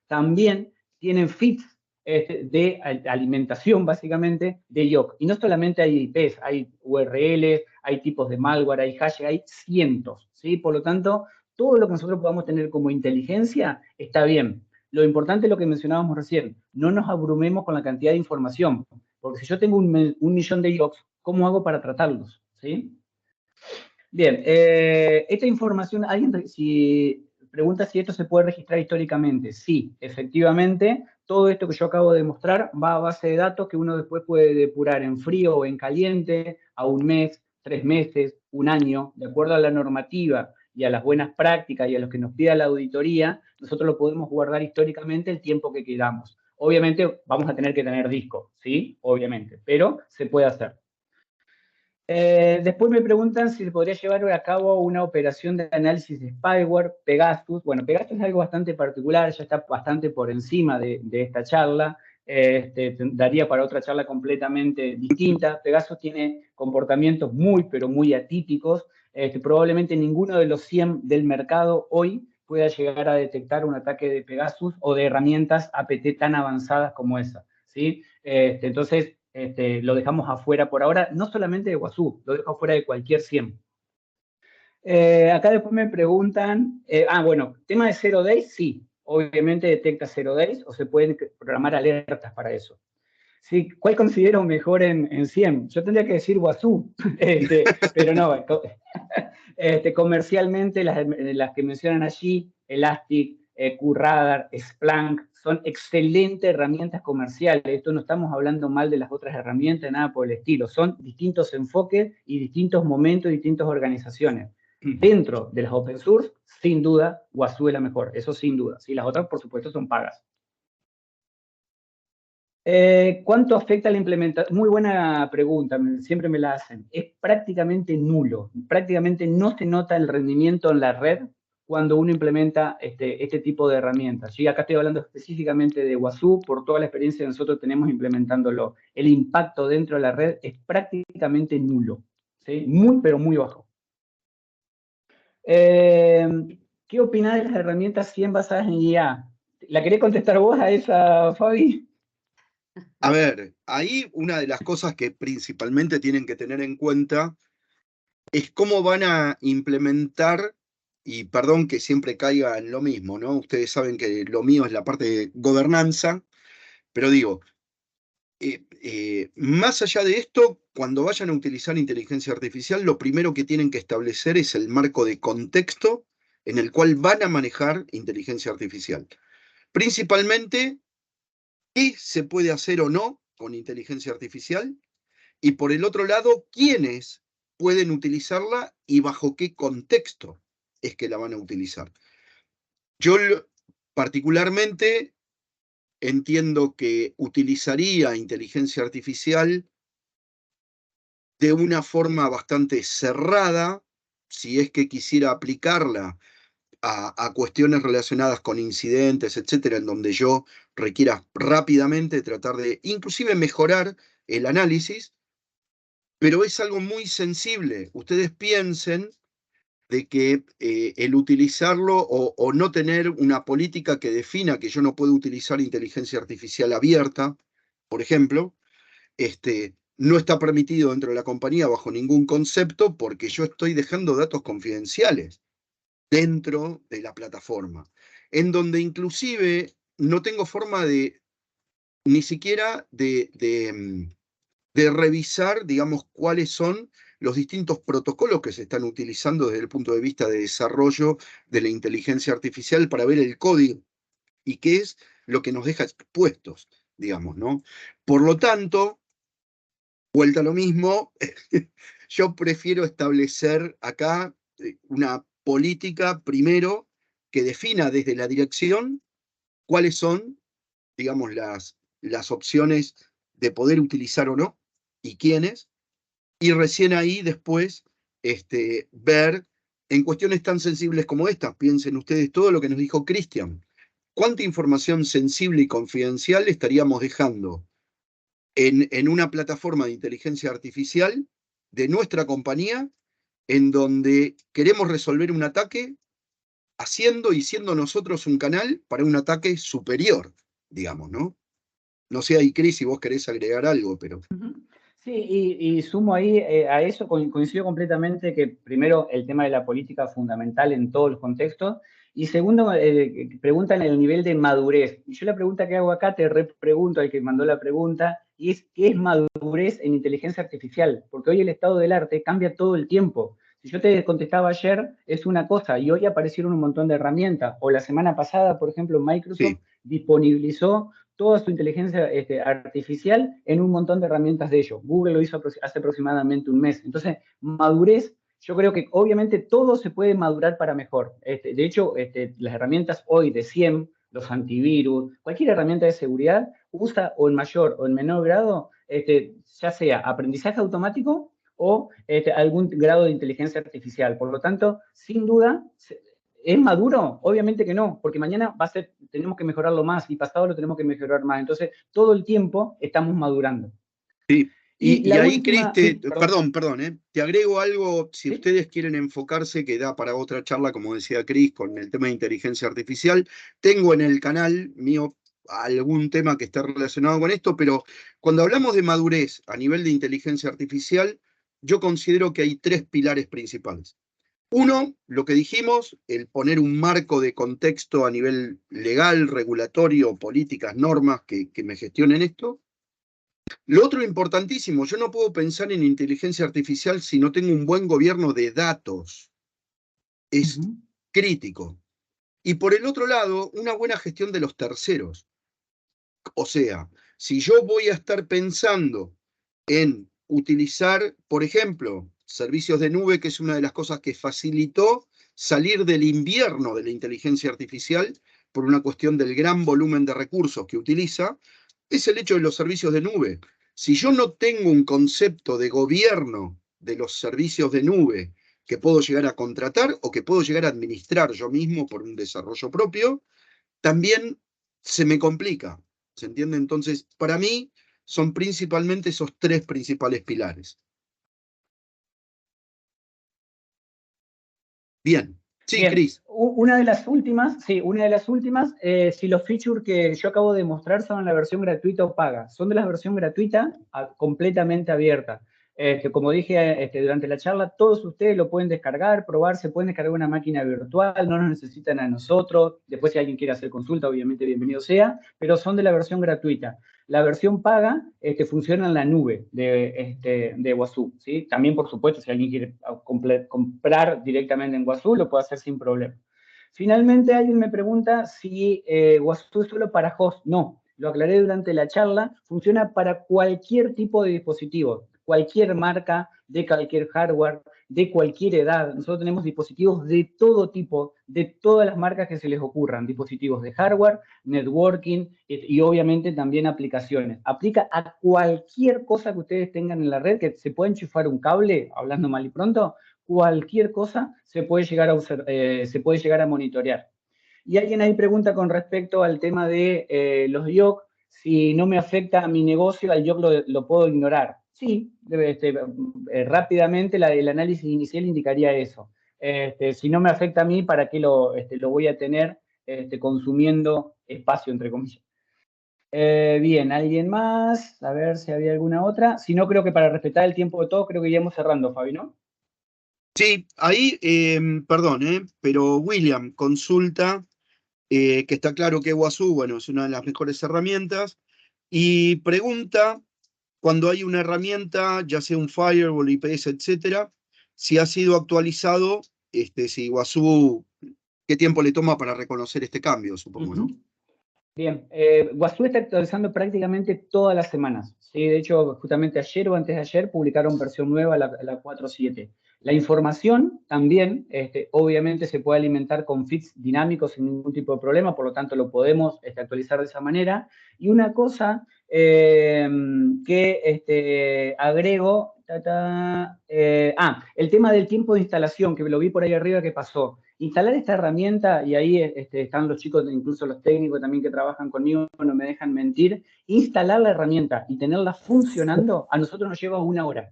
también tienen feeds de alimentación, básicamente, de YOC. Y no solamente hay IPs, hay URLs, hay tipos de malware, hay hashes, hay cientos, ¿sí? Por lo tanto, todo lo que nosotros podamos tener como inteligencia está bien. Lo importante es lo que mencionábamos recién, no nos abrumemos con la cantidad de información, porque si yo tengo un millón de YOCs, ¿cómo hago para tratarlos? ¿Sí? Bien, esta información, alguien si pregunta si esto se puede registrar históricamente. Sí, efectivamente, todo esto que yo acabo de mostrar va a base de datos que uno después puede depurar en frío o en caliente, a un mes, 3 meses, un año, de acuerdo a la normativa y a las buenas prácticas y a lo que nos pida la auditoría, nosotros lo podemos guardar históricamente el tiempo que queramos. Obviamente vamos a tener que tener disco, ¿sí? Obviamente, pero se puede hacer. Después me preguntan si se podría llevar a cabo una operación de análisis de spyware, Pegasus. Bueno, Pegasus es algo bastante particular, ya está bastante por encima de esta charla. Daría para otra charla completamente distinta. Pegasus tiene comportamientos muy, pero muy atípicos. Probablemente ninguno de los 100 del mercado hoy pueda llegar a detectar un ataque de Pegasus o de herramientas APT tan avanzadas como esa, ¿sí? Entonces, lo dejamos afuera por ahora, no solamente de WASU, lo dejo afuera de cualquier SIEM. Acá después me preguntan, bueno, tema de 0 days, sí, obviamente detecta 0 days o se pueden programar alertas para eso. Sí, ¿cuál considero mejor en 100? Yo tendría que decir Wazoo, pero no, comercialmente las que mencionan allí, Elastic, QRadar, Splunk, son excelentes herramientas comerciales. Esto no estamos hablando mal de las otras herramientas, nada por el estilo. Son distintos enfoques y distintos momentos y distintas organizaciones. Dentro de las open source, sin duda, Wazoo es la mejor, eso sin duda. ¿Sí? Las otras, por supuesto, son pagas. ¿Cuánto afecta la implementación? Muy buena pregunta, siempre me la hacen. Es prácticamente nulo. Prácticamente no se nota el rendimiento en la red cuando uno implementa este tipo de herramientas. Yo acá estoy hablando específicamente de Wazoo, por toda la experiencia que nosotros tenemos implementándolo. El impacto dentro de la red es prácticamente nulo. ¿Sí? Muy, pero muy bajo. ¿Qué opinás de las herramientas 100 basadas en IA? ¿La querés contestar vos a esa, Fabi? A ver, ahí una de las cosas que principalmente tienen que tener en cuenta es cómo van a implementar, y perdón que siempre caiga en lo mismo, ¿no? Ustedes saben que lo mío es la parte de gobernanza, pero digo, más allá de esto, cuando vayan a utilizar inteligencia artificial, lo primero que tienen que establecer es el marco de contexto en el cual van a manejar inteligencia artificial. Principalmente, qué se puede hacer o no con inteligencia artificial, y por el otro lado, quiénes pueden utilizarla y bajo qué contexto es que la van a utilizar. Yo particularmente entiendo que utilizaría inteligencia artificial de una forma bastante cerrada, si es que quisiera aplicarla a cuestiones relacionadas con incidentes, etcétera, en donde yo requiera rápidamente tratar de inclusive mejorar el análisis, pero es algo muy sensible. Ustedes piensen de que el utilizarlo o no tener una política que defina que yo no puedo utilizar inteligencia artificial abierta, por ejemplo, no está permitido dentro de la compañía bajo ningún concepto porque yo estoy dejando datos confidenciales dentro de la plataforma, en donde inclusive no tengo forma de ni siquiera de revisar, digamos, cuáles son los distintos protocolos que se están utilizando desde el punto de vista de desarrollo de la inteligencia artificial para ver el código y qué es lo que nos deja expuestos, digamos, ¿no? Por lo tanto, vuelta a lo mismo, yo prefiero establecer acá una política, primero, que defina desde la dirección cuáles son, digamos, las opciones de poder utilizar o no, y quiénes, y recién ahí después ver en cuestiones tan sensibles como estas, piensen ustedes todo lo que nos dijo Cristian, cuánta información sensible y confidencial estaríamos dejando en una plataforma de inteligencia artificial de nuestra compañía, en donde queremos resolver un ataque haciendo y siendo nosotros un canal para un ataque superior, digamos, ¿no? No sé ahí, Cris, si vos querés agregar algo, pero... Sí, y sumo ahí a eso, coincido completamente que primero el tema de la política es fundamental en todos los contextos, y segundo, preguntan el nivel de madurez. Y yo la pregunta que hago acá, te repregunto al que mandó la pregunta, y es, ¿qué es madurez en inteligencia artificial? Porque hoy el estado del arte cambia todo el tiempo. Si yo te contestaba ayer, es una cosa, y hoy aparecieron un montón de herramientas. O la semana pasada, por ejemplo, Microsoft disponibilizó toda su inteligencia artificial en un montón de herramientas de ellos. Google lo hizo hace aproximadamente un mes. Entonces, madurez, yo creo que obviamente todo se puede madurar para mejor. De hecho, las herramientas hoy de SIEM, los antivirus, cualquier herramienta de seguridad, usa o en mayor o en menor grado, ya sea aprendizaje automático o algún grado de inteligencia artificial. Por lo tanto, sin duda, ¿es maduro? Obviamente que no, porque mañana tenemos que mejorarlo más y pasado lo tenemos que mejorar más. Entonces, todo el tiempo estamos madurando. Sí, y ahí, última, Cris, sí, perdón, te agrego algo, si ¿sí? ustedes quieren enfocarse, que da para otra charla, como decía Cris, con el tema de inteligencia artificial. Tengo en el canal mío algún tema que está relacionado con esto, pero cuando hablamos de madurez a nivel de inteligencia artificial, yo considero que hay tres pilares principales. Uno, lo que dijimos, el poner un marco de contexto a nivel legal, regulatorio, políticas, normas que me gestionen esto. Lo otro importantísimo, yo no puedo pensar en inteligencia artificial si no tengo un buen gobierno de datos. Es crítico. Y por el otro lado, una buena gestión de los terceros. O sea, si yo voy a estar pensando en utilizar, por ejemplo, servicios de nube, que es una de las cosas que facilitó salir del invierno de la inteligencia artificial por una cuestión del gran volumen de recursos que utiliza, es el hecho de los servicios de nube. Si yo no tengo un concepto de gobierno de los servicios de nube que puedo llegar a contratar o que puedo llegar a administrar yo mismo por un desarrollo propio, también se me complica. ¿Se entiende? Entonces, para mí, son principalmente esos tres principales pilares. Bien. Sí, Cris. Una de las últimas, si los features que yo acabo de mostrar son en la versión gratuita o paga. Son de la versión gratuita completamente abierta. Como dije durante la charla, todos ustedes lo pueden descargar, probar, se pueden descargar una máquina virtual, no nos necesitan a nosotros. Después, si alguien quiere hacer consulta, obviamente bienvenido sea, pero son de la versión gratuita. La versión paga funciona en la nube de Wasu, ¿sí? También, por supuesto, si alguien quiere comprar directamente en Wasu, lo puede hacer sin problema. Finalmente, alguien me pregunta si Wasu es solo para host. No, lo aclaré durante la charla, funciona para cualquier tipo de dispositivo, cualquier marca, de cualquier hardware, de cualquier edad. Nosotros tenemos dispositivos de todo tipo, de todas las marcas que se les ocurran, dispositivos de hardware, networking y obviamente también aplicaciones. Aplica a cualquier cosa que ustedes tengan en la red, que se puede enchufar un cable, hablando mal y pronto, cualquier cosa se puede llegar a monitorear. Y alguien ahí pregunta con respecto al tema de los IOC, si no me afecta a mi negocio, al IOC lo puedo ignorar. Sí, rápidamente el análisis inicial indicaría eso. Si no me afecta a mí, ¿para qué lo voy a tener consumiendo espacio, entre comillas? Bien, ¿alguien más? A ver si había alguna otra. Si no, creo que para respetar el tiempo de todos, creo que iríamos cerrando, Fabi, ¿no? Sí, ahí, perdón, pero William consulta, que está claro que Wasu, bueno, es una de las mejores herramientas, y pregunta, cuando hay una herramienta, ya sea un firewall, IPS, etcétera, si ha sido actualizado, si Wasu, ¿qué tiempo le toma para reconocer este cambio, supongo, ¿no? Bien, Wasu está actualizando prácticamente todas las semanas. ¿Sí? De hecho, justamente ayer o antes de ayer publicaron versión nueva, la 4.7. La información también, obviamente, se puede alimentar con feeds dinámicos sin ningún tipo de problema, por lo tanto, lo podemos actualizar de esa manera. Y una cosa que agrego, el tema del tiempo de instalación, que lo vi por ahí arriba que pasó. Instalar esta herramienta, y ahí están los chicos, incluso los técnicos también que trabajan conmigo, no me dejan mentir, instalar la herramienta y tenerla funcionando, a nosotros nos lleva 1 hora,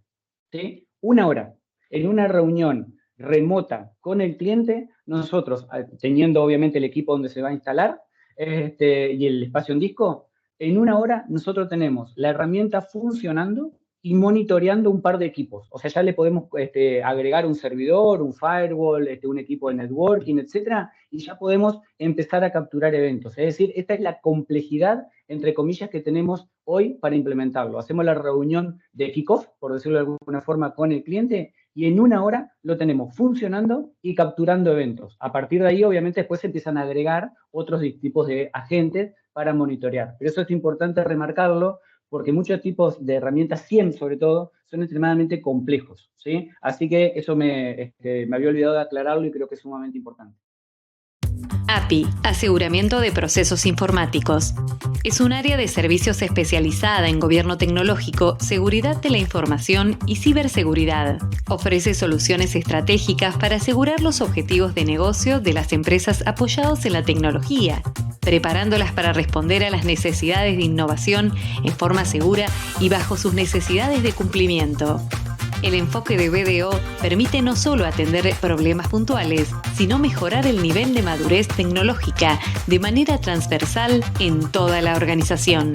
¿sí? 1 hora. En una reunión remota con el cliente, nosotros, teniendo obviamente el equipo donde se va a instalar y el espacio en disco, en 1 hora nosotros tenemos la herramienta funcionando y monitoreando un par de equipos. O sea, ya le podemos agregar un servidor, un firewall, un equipo de networking, etcétera, y ya podemos empezar a capturar eventos. Es decir, esta es la complejidad, entre comillas, que tenemos hoy para implementarlo. Hacemos la reunión de kickoff, por decirlo de alguna forma, con el cliente, y en 1 hora lo tenemos funcionando y capturando eventos. A partir de ahí, obviamente, después se empiezan a agregar otros tipos de agentes para monitorear. Pero eso es importante remarcarlo, porque muchos tipos de herramientas, SIEM sobre todo, son extremadamente complejos, ¿sí? Así que eso me había olvidado de aclararlo y creo que es sumamente importante. API, Aseguramiento de Procesos Informáticos. Es un área de servicios especializada en gobierno tecnológico, seguridad de la información y ciberseguridad. Ofrece soluciones estratégicas para asegurar los objetivos de negocio de las empresas apoyados en la tecnología, preparándolas para responder a las necesidades de innovación en forma segura y bajo sus necesidades de cumplimiento. El enfoque de BDO permite no solo atender problemas puntuales, sino mejorar el nivel de madurez tecnológica de manera transversal en toda la organización.